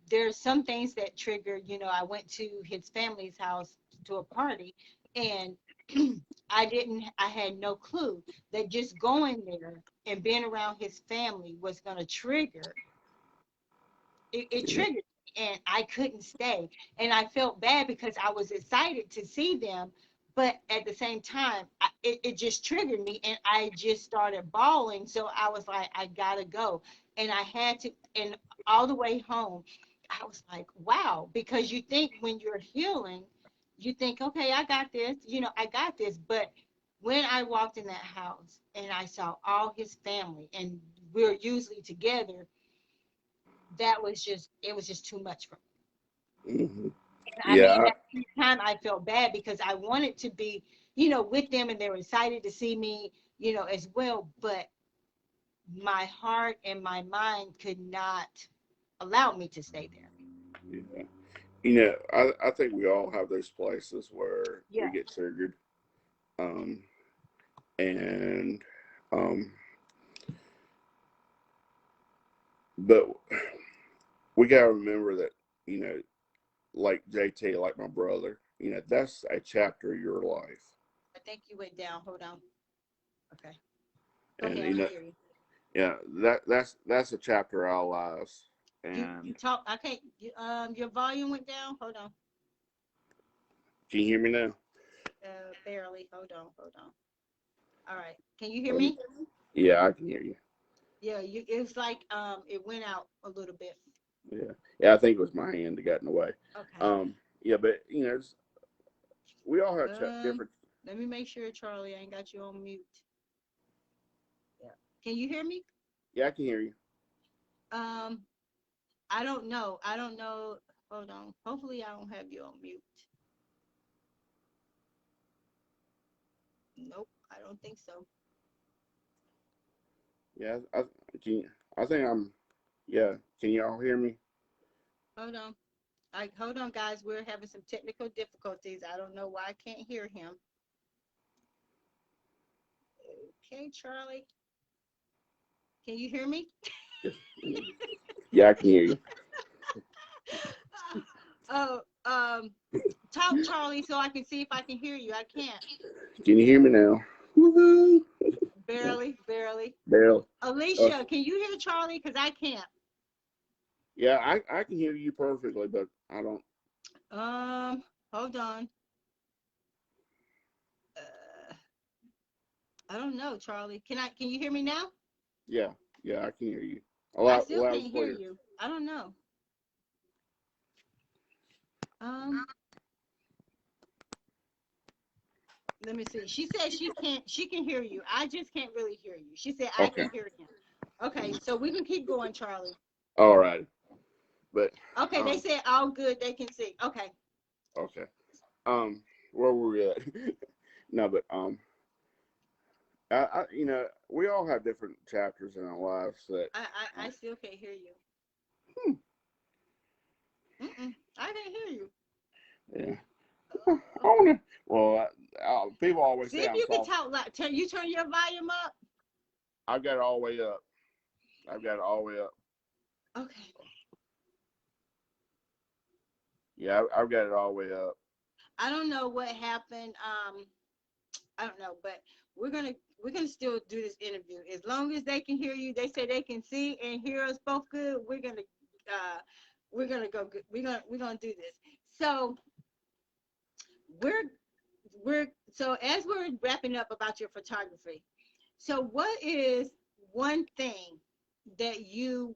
there's some things that trigger. I went to his family's house to a party, and I had no clue that just going there and being around his family was going to trigger. It yeah, triggered me, and I couldn't stay. And I felt bad because I was excited to see them, but at the same time, it just triggered me, and I just started bawling. So I was like, I gotta go, and I had to. And all the way home, I was like, wow, because you think when you're healing, you think, okay, I got this, I got this. But when I walked in that house and I saw all his family, and we're usually together, it was just too much for me. hmm And I yeah, mean, at the same time, I felt bad because I wanted to be, with them, and they were excited to see me, as well. But my heart and my mind could not allow me to stay there. yeah. You know, I think we all have those places where we Yeah. get triggered, um, and um, but we gotta remember that, you know, like JT, like my brother, you know, that's a chapter of your life. I think you went down. Hold on. Okay. Go And ahead. you I can know, hear you. yeah, that's a chapter of our lives. You And talk. I can't. Your volume went down. Hold on. can you hear me now? Barely. Hold on. Hold on. All right. Can you hear Um, me? yeah, I can hear you. Yeah. It's like it went out a little bit. Yeah, yeah, I think it was my hand that got in the way. Okay. Yeah, but you know, we all have Um, different. Let me make sure, Charlie, I ain't got you on mute. Yeah. Can you hear me? Yeah, I can hear you. Um, I don't know. I don't know. Hold on. Hopefully, I don't have you on mute. Nope, I don't think so. Yeah, can. I think I'm. Yeah, can y'all hear me? Hold on. Hold on, guys. We're having some technical difficulties. I don't know why I can't hear him. Okay, Charlie, can you hear me? Yes. Yeah, I can hear you. Oh, talk, Charlie, so I can see if I can hear you. I can't. Can you hear me now? Woohoo! Barely, barely. Barely. Uh, Alicia, can you hear Charlie? Because I can't. yeah, I can hear you perfectly, but I don't. Um, Hold on. Uh, I don't know, Charlie. Can you hear me now? Yeah, yeah, I can hear you. A I lot, still loud and can't hear clear. you. I don't know. Um, Let me see. She said she can hear you. I just can't really hear you. She said I Okay. can hear him. Okay, so we can keep going, Charlie. All right. But Okay, they said all good, they can see. Okay. okay. Where were we at? No, but you know, we all have different chapters in our lives that. I still can't hear you. Hmm. I can't hear you. Yeah. I wanna, well, people always See say if I'm you can soft. talk loud. Turn your volume up. I've got it all the way up. I've got it all the way up. Okay. Yeah, I've got it all the way up. I don't know what happened. I don't know, but we're gonna still do this interview as long as they can hear you. They say they can see and hear us both good. We're gonna go good. We're gonna do this. So so as we're wrapping up about your photography. So what is one thing that you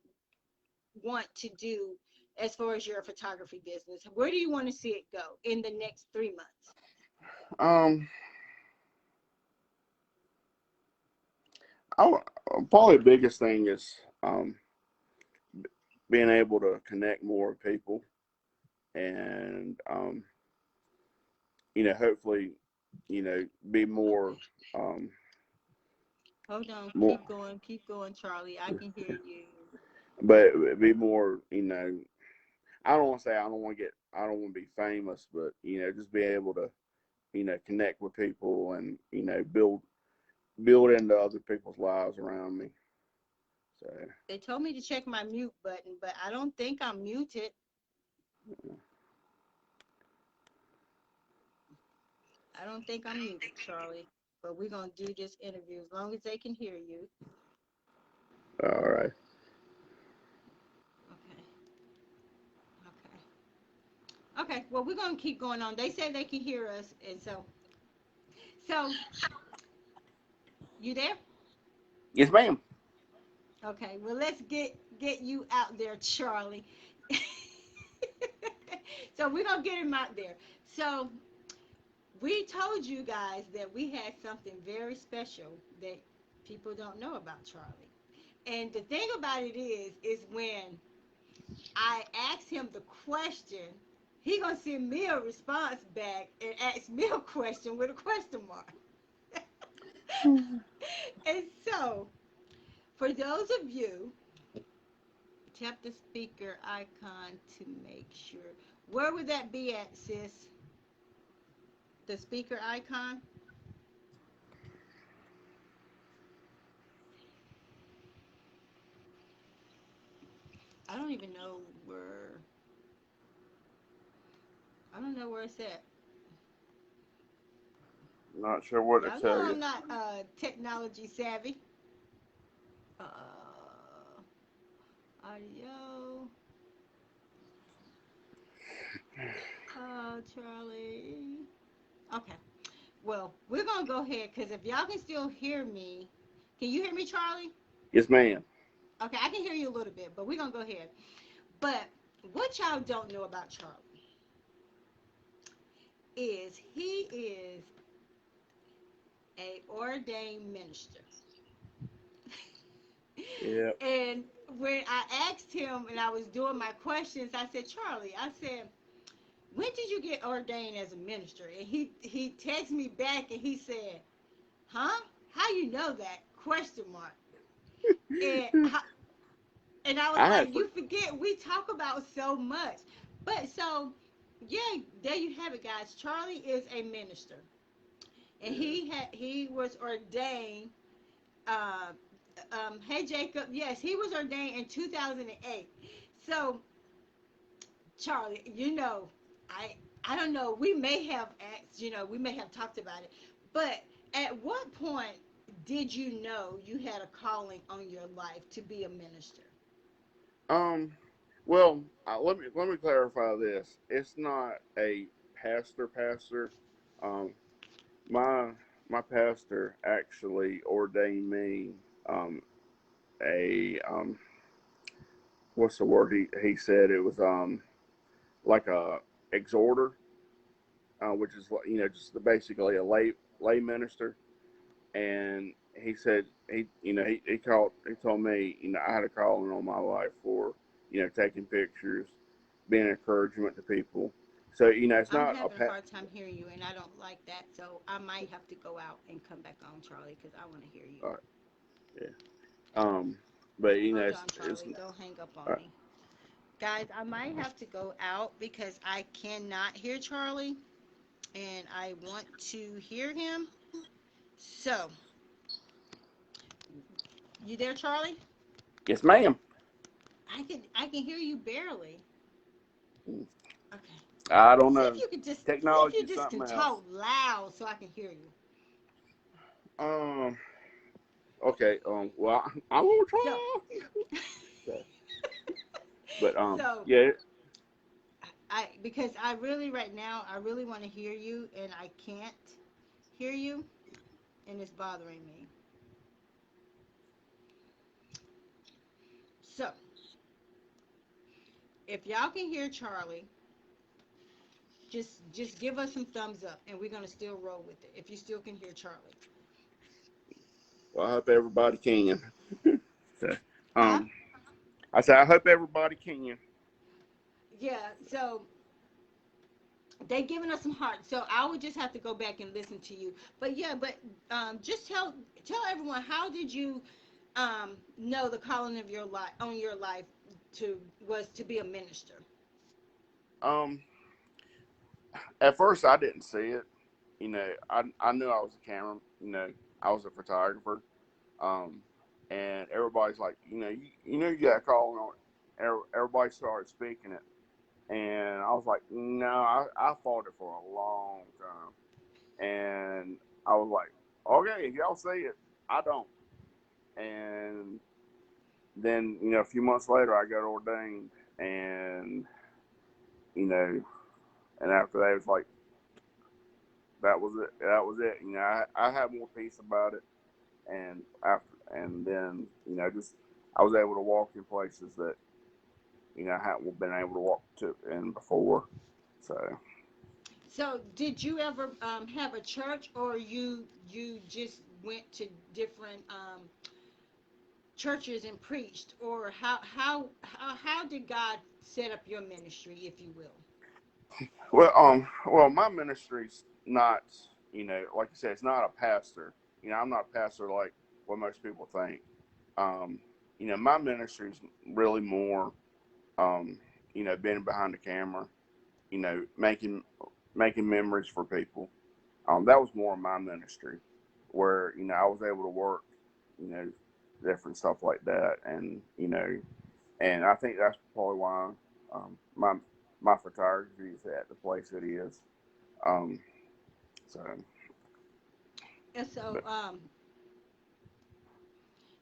want to do as far as your photography business? Where do you want to see it go in the next 3 months? I, probably the biggest thing is being able to connect more with people, and you know, hopefully, you know, be more Hold on, more, keep going, Charlie. I can hear you. but be more, you know, I don't want to say I don't want to be famous, but you know, just be able to, you know, connect with people and, you know, build into other people's lives around me. So They told me to check my mute button, but I don't think I'm muted. I don't think I'm muted, Charlie. But we're gonna do this interview as long as they can hear you. all right. Okay. Okay. Well, we're gonna keep going on. They said they can hear us, and so you there? Yes, ma'am. Okay. Well, let's get you out there, Charlie. So we're gonna get him out there. So we told you guys that we had something very special that people don't know about Charlie. And the thing about it is when I asked him the question, he gonna send me a response back and ask me a question with a question mark. And so, for those of you, tap the speaker icon to make sure. Where would that be at, sis? The speaker icon? I don't even know where. I don't know where it's at. Not sure what to Y'all know tell you. I'm not technology savvy. Uh, audio. Oh, Charlie. Okay. Well, we're gonna go ahead because if y'all can still hear me, can you hear me, Charlie? Yes, ma'am. Okay, I can hear you a little bit, but we're gonna go ahead. But what y'all don't know about Charlie is he is a ordained minister. Yeah. And when I asked him and I was doing my questions, I said, Charlie, I said, when did you get ordained as a minister? And he texted me back and he said, huh? How you know that? Question mark. And and I was I had like, for you forget we talk about so much. But so yeah, there you have it, guys. Charlie is a minister. And yeah. he was ordained uh, hey Jacob, yes, he was ordained in 2008. So Charlie, I don't know, we may have asked, we may have talked about it, but at what point did you know you had a calling on your life to be a minister? Um. Well, let me clarify this. It's not a pastor. Um. My my pastor actually ordained me a what's the word he said it was like a exhorter, which is, you know, just basically a lay minister, and he said he told me, I had a calling on my life for, taking pictures, being an encouragement to people. So, it's I'm not a having a hard time hearing you, and I don't like that. So I might have to go out and come back on, Charlie, because I want to hear you. uh, yeah. Um, but Hold on, it's Charlie. Don't hang up on uh, me. Guys, I might have to go out because I cannot hear Charlie, and I want to hear him. So, you there, Charlie? yes, ma'am. I can hear you barely. Okay. I don't See know. if Technology you is just something can else. talk loud so I can hear you. Um. Okay. Well, I will So, try. Okay. But so yeah. I because I really right now I really want to hear you and I can't hear you and it's bothering me. So, if y'all can hear Charlie, just give us some thumbs up and we're gonna still roll with it. If you still can hear Charlie. Well, I hope everybody can. So, Huh? um, I said I hope everybody can. Yeah, so they giving us some heart. So I would just have to go back and listen to you. But yeah, but just tell everyone how did you know the calling of your life on your life to was to be a minister. Um, at first I didn't see it. I knew I was a camera. I was a photographer. Um, and everybody's like, you got a calling on it. Everybody started speaking it. And I was like, no, I fought it for a long time. And I was like, okay, if y'all see it, I don't. And then, a few months later, I got ordained. And, you know, and after that, it was like, that was it. That was it. I had more peace about it. And then, just, I was able to walk in places that, I hadn't been able to walk to in before. So, So did you ever have a church or you just went to different churches and preached or how did God set up your ministry if you will? well, my ministry's not, like I said, it's not a pastor. I'm not a pastor like what most people think. Um, my ministry's really more, um, being behind the camera, making memories for people. That was more of my ministry, where I was able to work, you know, different stuff like that, and I think that's probably why my photography is at the place it is. Um, so, And so but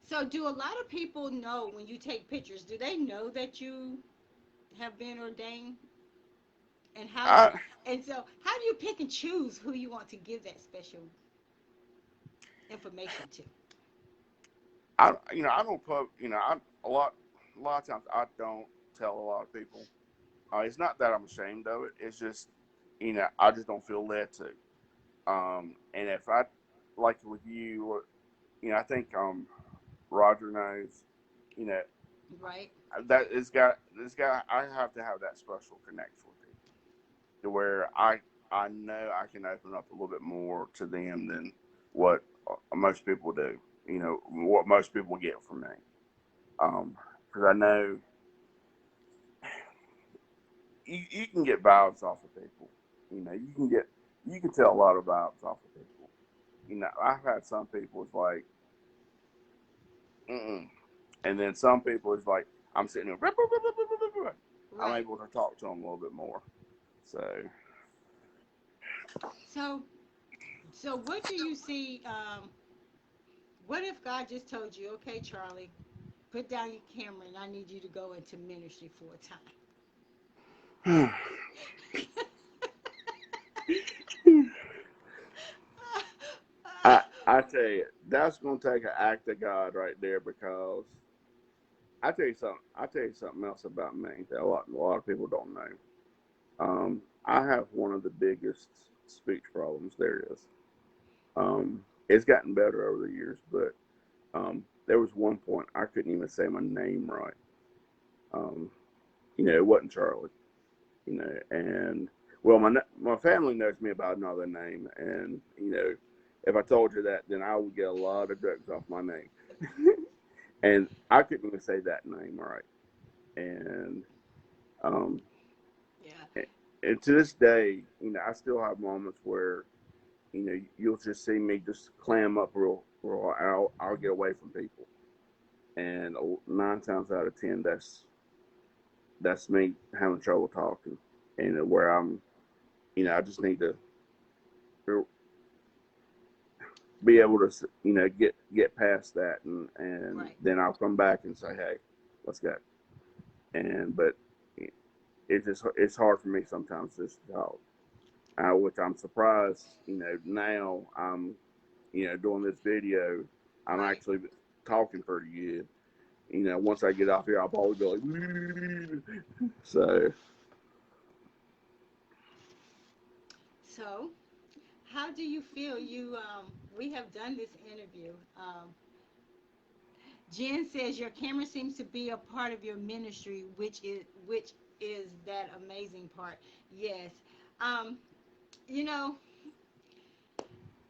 so do a lot of people know when you take pictures, do they know that you have been ordained? And I, how do you pick and choose who you want to give that special information to? I don't put, a lot of times I don't tell a lot of people. It's not that I'm ashamed of it. It's just, I just don't feel led to. And if I, like with you, I think Roger knows, you know, Right? that it's got this guy. I have to have that special connection with people to where I know I can open up a little bit more to them than what most people do. What most people get from me. Because I know you can get vibes off of people. You can tell a lot of vibes off of people. I've had some people it's like, mm-mm. And then some people it's like I'm sitting there, I'm Right. able to talk to them a little bit more. So, So so what do you see what if God just told you, "Okay, Charlie, put down your camera and I need you to go into ministry for a time." I tell you, that's gonna take an act of God right there because I tell you something else about me that a lot of people don't know. I have one of the biggest speech problems there is. It's gotten better over the years, but there was one point I couldn't even say my name right. Um, it wasn't Charlie. And well, my family knows me by another name, and if I told you that, then I would get a lot of drugs off my name, and I couldn't even say that name right. And um, Yeah. and to this day, I still have moments where you'll just see me just clam up real. I'll get away from people, and 9 times out of 10, that's me having trouble talking, and where I just need to be able to get past that, and Right. then I'll come back and say, hey, let's go. But it's hard for me sometimes just to talk, which I'm surprised. Now I'm doing this video, I'm Right. actually talking pretty good. Once I get off here, I'll probably be like, so So, how do you feel? We have done this interview. Jen says your camera seems to be a part of your ministry, which is that amazing part. Yes. Um, you know,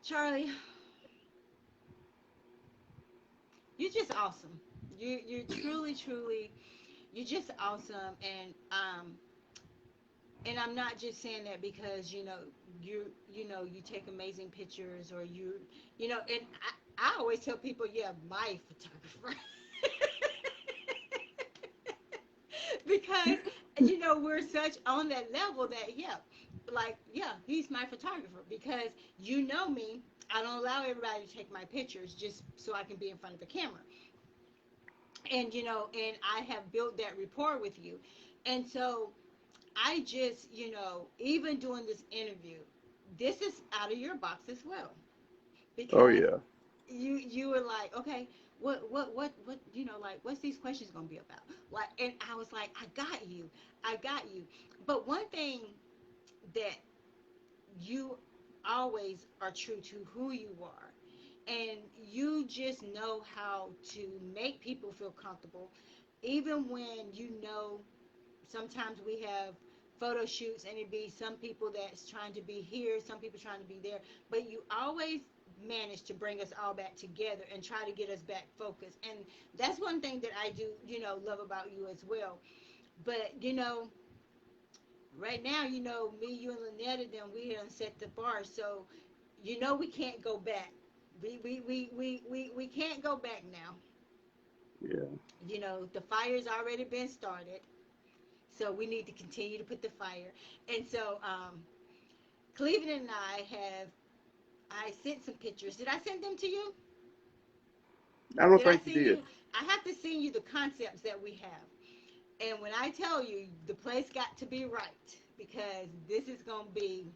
Charlie, you're just awesome. You're truly you're just awesome, and I'm not just saying that because you take amazing pictures, or and I always tell people, yeah, my photographer. Because we're such on that level that, yeah, like, yeah, he's my photographer, because me, I don't allow everybody to take my pictures just so I can be in front of the camera. And I have built that rapport with you. And so I just, even doing this interview, this is out of your box as well, oh because yeah, you were like, okay, what, like, what's these questions gonna be about? Like, and I was like, I got you. But one thing that you always are true to who you are, and you just know how to make people feel comfortable, even when sometimes we have photo shoots, and it be some people that's trying to be here, some people trying to be there, but you always manage to bring us all back together and try to get us back focused. And that's one thing that I do, love about you as well. But right now, me, you, and Lynette, and them, we done set the bar, so we can't go back. We can't go back now. yeah, The fire's already been started, so we need to continue to put the fire. And so, Cleveland and I sent some pictures. Did I send them to you? I don't Did I think you send did. you? I have to send you the concepts that we have. And when I tell you, the place got to be right, because this is gonna be,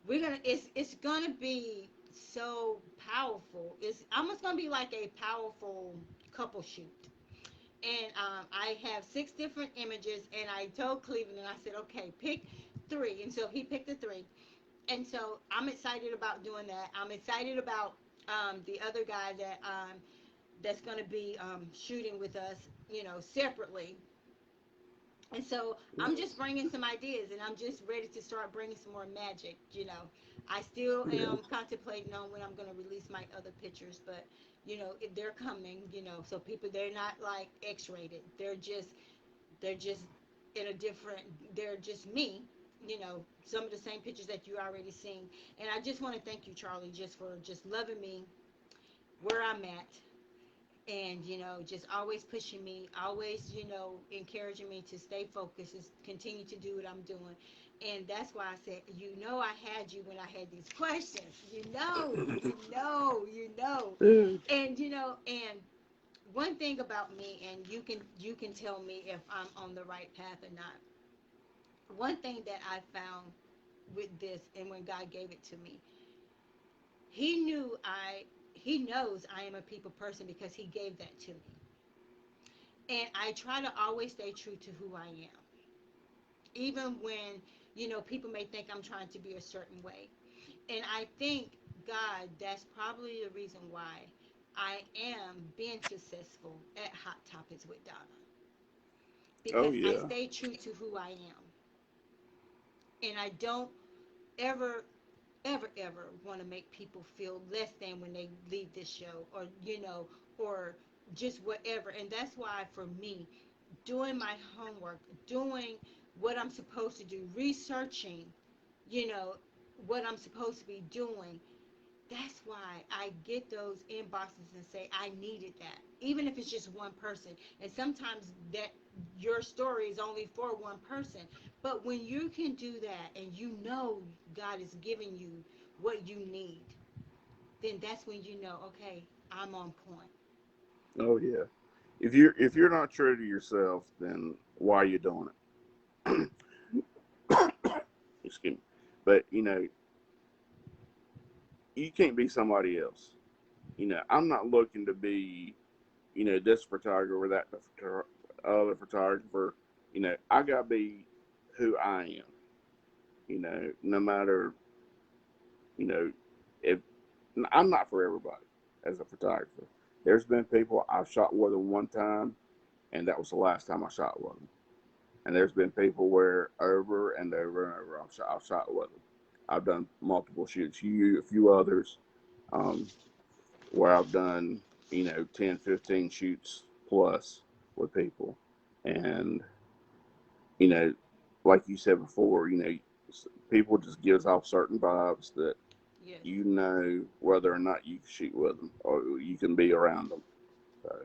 it's gonna be so powerful. It's almost gonna be like a powerful couple shoot. And I have 6 different images, and I told Cleveland, and I said, okay, pick 3. And so he picked the 3. And so I'm excited about doing that. I'm excited about the other guy that's going to be shooting with us, separately. And so I'm just bringing some ideas, and I'm just ready to start bringing some more magic. I still Yeah, am contemplating on when I'm going to release my other pictures, but they're coming. So people, they're not like X-rated. They're just in a different. They're just me. Some of the same pictures that you already seen. And I just want to thank you, Charlie, just for just loving me where I'm at, and just always pushing me, always encouraging me to stay focused, and continue to do what I'm doing. And that's why I said, I had you when I had these questions. yeah, And one thing about me, and you can tell me if I'm on the right path or not. One thing that I found with this, and when God gave it to me, he knows I am a people person, because he gave that to me. And I try to always stay true to who I am, even when people may think I'm trying to be a certain way. And I think, God, that's probably the reason why I am being successful at Hot Topics with Donna, Oh because I yeah. stay true to who I am. And I don't ever, ever want to make people feel less than when they leave this show, or, or just whatever. And that's why, for me, doing my homework, doing what I'm supposed to do, researching, you know, what I'm supposed to be doing, that's why I get those inboxes and say, I needed that. Even if it's just one person. And sometimes that your story is only for one person. But when you can do that and you know God is giving you what you need, then that's when you know, okay, I'm on point. Oh yeah. If you're not true to yourself, then why are you doing it? Excuse me. But you can't be somebody else. I'm not looking to be, this photographer, that other photographer. I gotta be who I am. No matter, you know, if I'm not for everybody as a photographer. There's been people I've shot with them one time, and that was the last time I shot with them. And there's been people where over and over and over I've shot with them. I've done multiple shoots. A few others, um, where I've done 10, 15 shoots plus with people, and you know, like you said before, people just gives off certain vibes that Yes. whether or not you can shoot with them or you can be around them. So,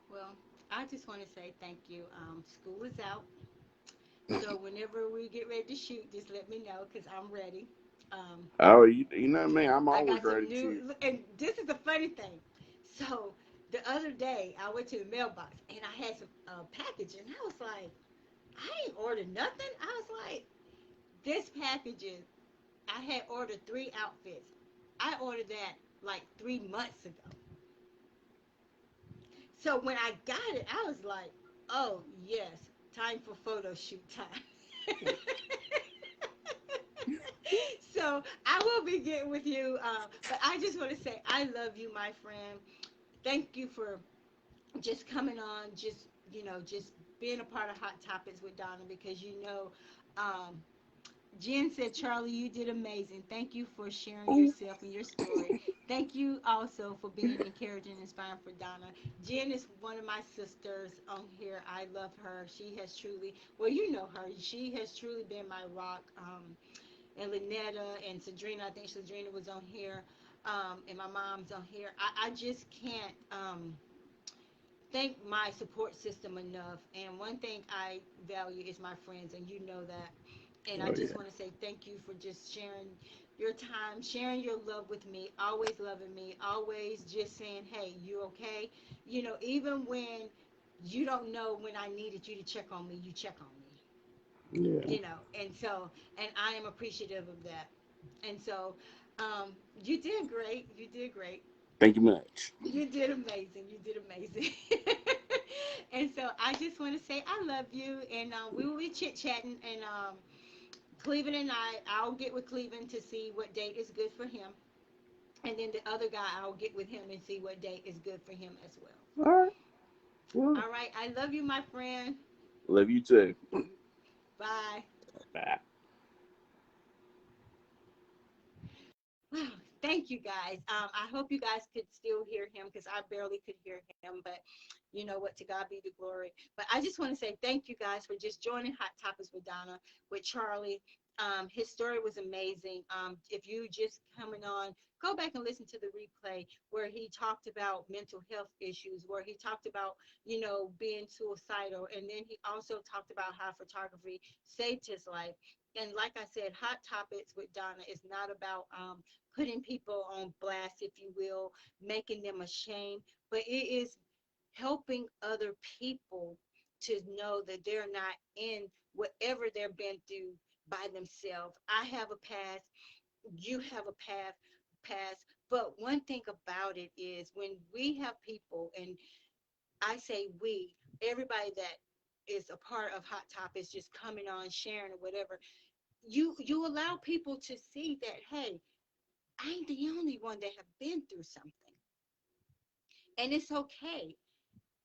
Well, I just want to say thank you. School is out. So whenever we get ready to shoot, just let me know because I'm ready. Um, oh, you know me, I'm I always got ready some to shoot. new, and this is the funny thing. So the other day, I went to the mailbox and I had some package, and I was like, I ain't ordered nothing. I was like, this packaging, I had ordered 3 outfits. I ordered that like 3 months ago. So when I got it, I was like, oh, yes, time for photo shoot time. So I will be getting with you. But I just want to say, I love you, my friend. Thank you for just coming on, just being a part of Hot Topics with Donna, because um, Jen said, Charlie, you did amazing. Thank you for sharing yourself and your story. Thank you also for being encouraging and inspiring for Donna. Jen is one of my sisters on here. I love her. She has truly, well, you know her. She has truly been my rock. And Lynetta and Sadrina, I think Sadrina was on here. And my mom's on here. I just can't thank my support system enough. And one thing I value is my friends, and you know that. And I Oh just yeah. want to say thank you for just sharing your time, sharing your love with me, always loving me, always just saying, hey, you okay? Even when you don't know when I needed you to check on me, you check on me, Yeah. and so, and I am appreciative of that. And so, you did great. You did great. Thank you much. You did amazing. You did amazing. And so I just want to say I love you, and we will be chit chatting. And Cleveland and I'll get with Cleveland to see what date is good for him, and then the other guy, I'll get with him and see what date is good for him as well. All right. Well, All right. I love you, my friend. love you too. Bye. Bye. Wow, thank you guys. I hope you guys could still hear him because I barely could hear him, but you know what? To God be the glory. But I just want to say thank you guys for just joining Hot Topics with Donna, with Charlie. His story was amazing. If you just coming on, go back and listen to the replay where he talked about mental health issues, where he talked about, being suicidal. And then he also talked about how photography saved his life. And like I said, Hot Topics with Donna is not about putting people on blast, if you will, making them ashamed, but it is helping other people to know that they're not in whatever they're been through by themselves. I have a past, you have a past, but one thing about it is when we have people, and I say we, everybody that is a part of Hot Topics just coming on, sharing or whatever, you allow people to see that, hey, I ain't the only one that have been through something. And it's okay.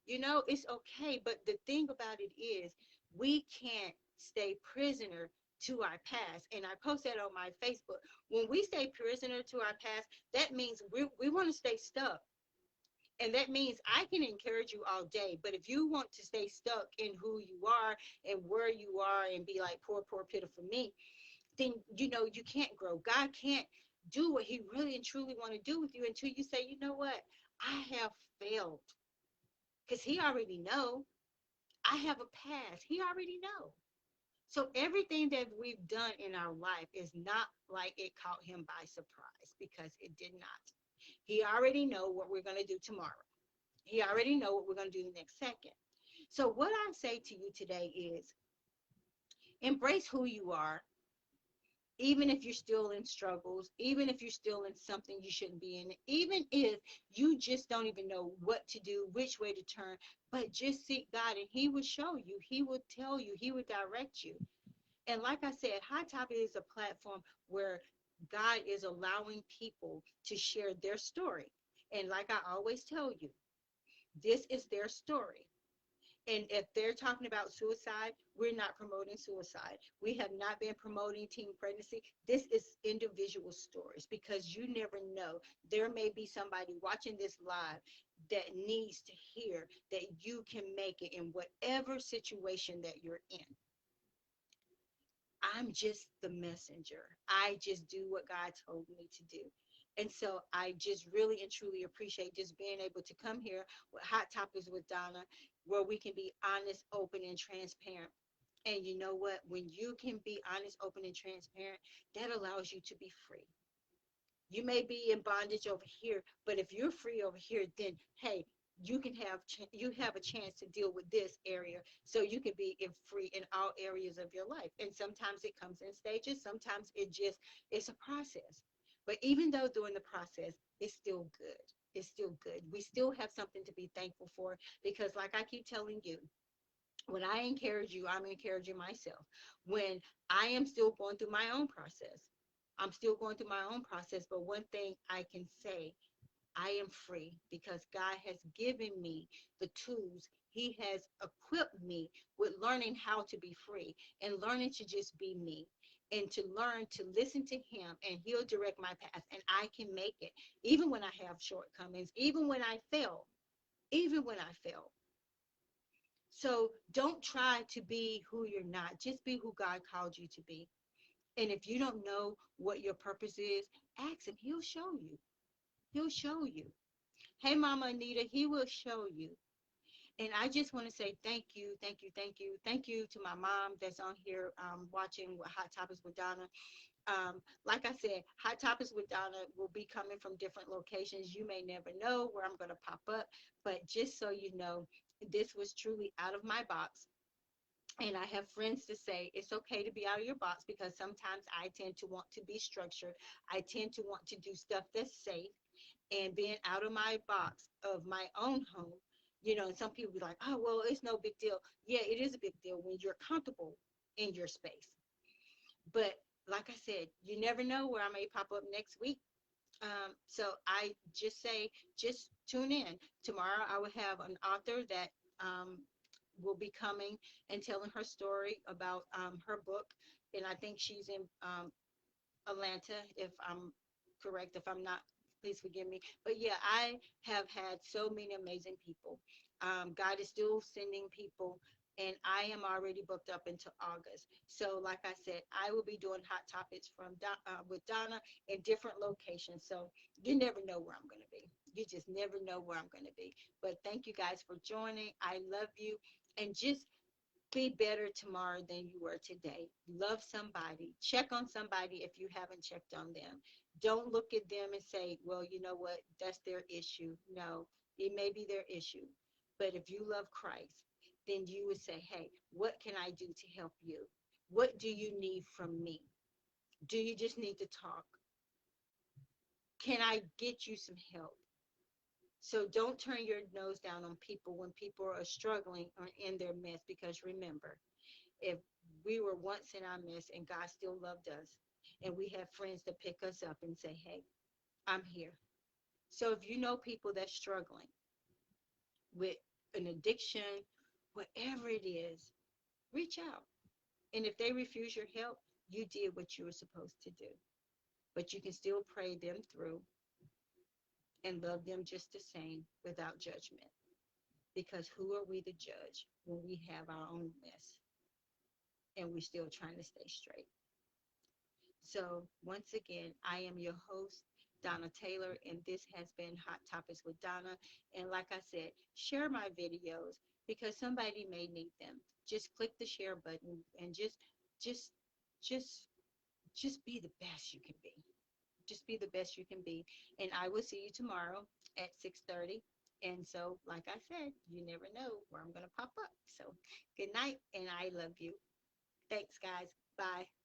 It's okay. But the thing about it is, we can't stay prisoner to our past. And I post that on my Facebook. When we stay prisoner to our past, that means we want to stay stuck. And that means I can encourage you all day. But if you want to stay stuck in who you are and where you are and be like, poor, poor, pitiful me, then, you can't grow. God can't do what he really and truly want to do with you until you say, you know what? I have failed. Because he already know. I have a past. He already know. So everything that we've done in our life is not like it caught him by surprise, because it did not. He already know what we're going to do tomorrow. He already know what we're going to do the next second. So what I say to you today is, embrace who you are, even if you're still in struggles, even if you're still in something you shouldn't be in, even if you just don't even know what to do, which way to turn, but just seek God and he will show you, he will tell you, he will direct you. And like I said, Hot Topic is a platform where God is allowing people to share their story. And like I always tell you, this is their story. And if they're talking about suicide, we're not promoting suicide. We have not been promoting teen pregnancy. This is individual stories, because you never know. There may be somebody watching this live that needs to hear that you can make it in whatever situation that you're in. I'm just the messenger. I just do what God told me to do. And so I just really and truly appreciate just being able to come here with Hot Topics with Donna, where we can be honest, open, and transparent. And you know what? When you can be honest, open, and transparent, that allows you to be free. You may be in bondage over here, but if you're free over here, then hey, you have a chance to deal with this area, so you can be free in all areas of your life. And sometimes it comes in stages, sometimes it's a process. But even though during the process, it's still good. It's still good. We still have something to be thankful for, because like I keep telling you, when I encourage you, I'm encouraging myself. When I am still going through my own process, I'm still going through my own process. But one thing I can say, I am free, because God has given me the tools. He has equipped me with learning how to be free and learning to just be me, and to learn to listen to him, and he'll direct my path, and I can make it even when I have shortcomings, even when I fail, even when I fail. So don't try to be who you're not. Just be who God called you to be. And if you don't know what your purpose is, ask him. He'll show you. He'll show you. Hey, Mama Anita, he will show you. And I just want to say thank you, thank you, thank you. Thank you to my mom that's on here watching with Hot Topics with Donna. Like I said, Hot Topics with Donna will be coming from different locations. You may never know where I'm going to pop up, but just so you know, this was truly out of my box. And I have friends to say it's okay to be out of your box, because sometimes I tend to want to be structured. I tend to want to do stuff that's safe, and being out of my box of my own home. And some people be like, oh, well, it's no big deal. Yeah, it is a big deal when you're comfortable in your space. But like I said, you never know where I may pop up next week. So I just say, just tune in. Tomorrow I will have an author that will be coming and telling her story about her book. And I think she's in Atlanta, if I'm correct. If I'm not, please forgive me. But yeah, I have had so many amazing people. God is still sending people, and I am already booked up into August. So like I said, I will be doing Hot Topics with Donna in different locations. So you never know where I'm going to be. You just never know where I'm going to be. But thank you guys for joining. I love you. And just be better tomorrow than you were today. Love somebody. Check on somebody if you haven't checked on them. Don't look at them and say, well, you know what? That's their issue. No, it may be their issue. But if you love Christ, then you would say, hey, what can I do to help you? What do you need from me? Do you just need to talk? Can I get you some help? So don't turn your nose down on people when people are struggling or in their mess, because remember, if we were once in our mess and God still loved us. And we have friends that pick us up and say, hey, I'm here. So if you know people that's struggling with an addiction, whatever it is, reach out. And if they refuse your help, you did what you were supposed to do. But you can still pray them through and love them just the same without judgment. Because who are we to judge when we have our own mess and we're still trying to stay straight? So once again, I am your host, Donna Taylor, and this has been Hot Topics with Donna. And like I said, share my videos because somebody may need them. Just click the share button and just, just, just be the best you can be. Just be the best you can be. And I will see you tomorrow at 6:30. And so, like I said, you never know where I'm going to pop up. So good night, and I love you. Thanks, guys. Bye.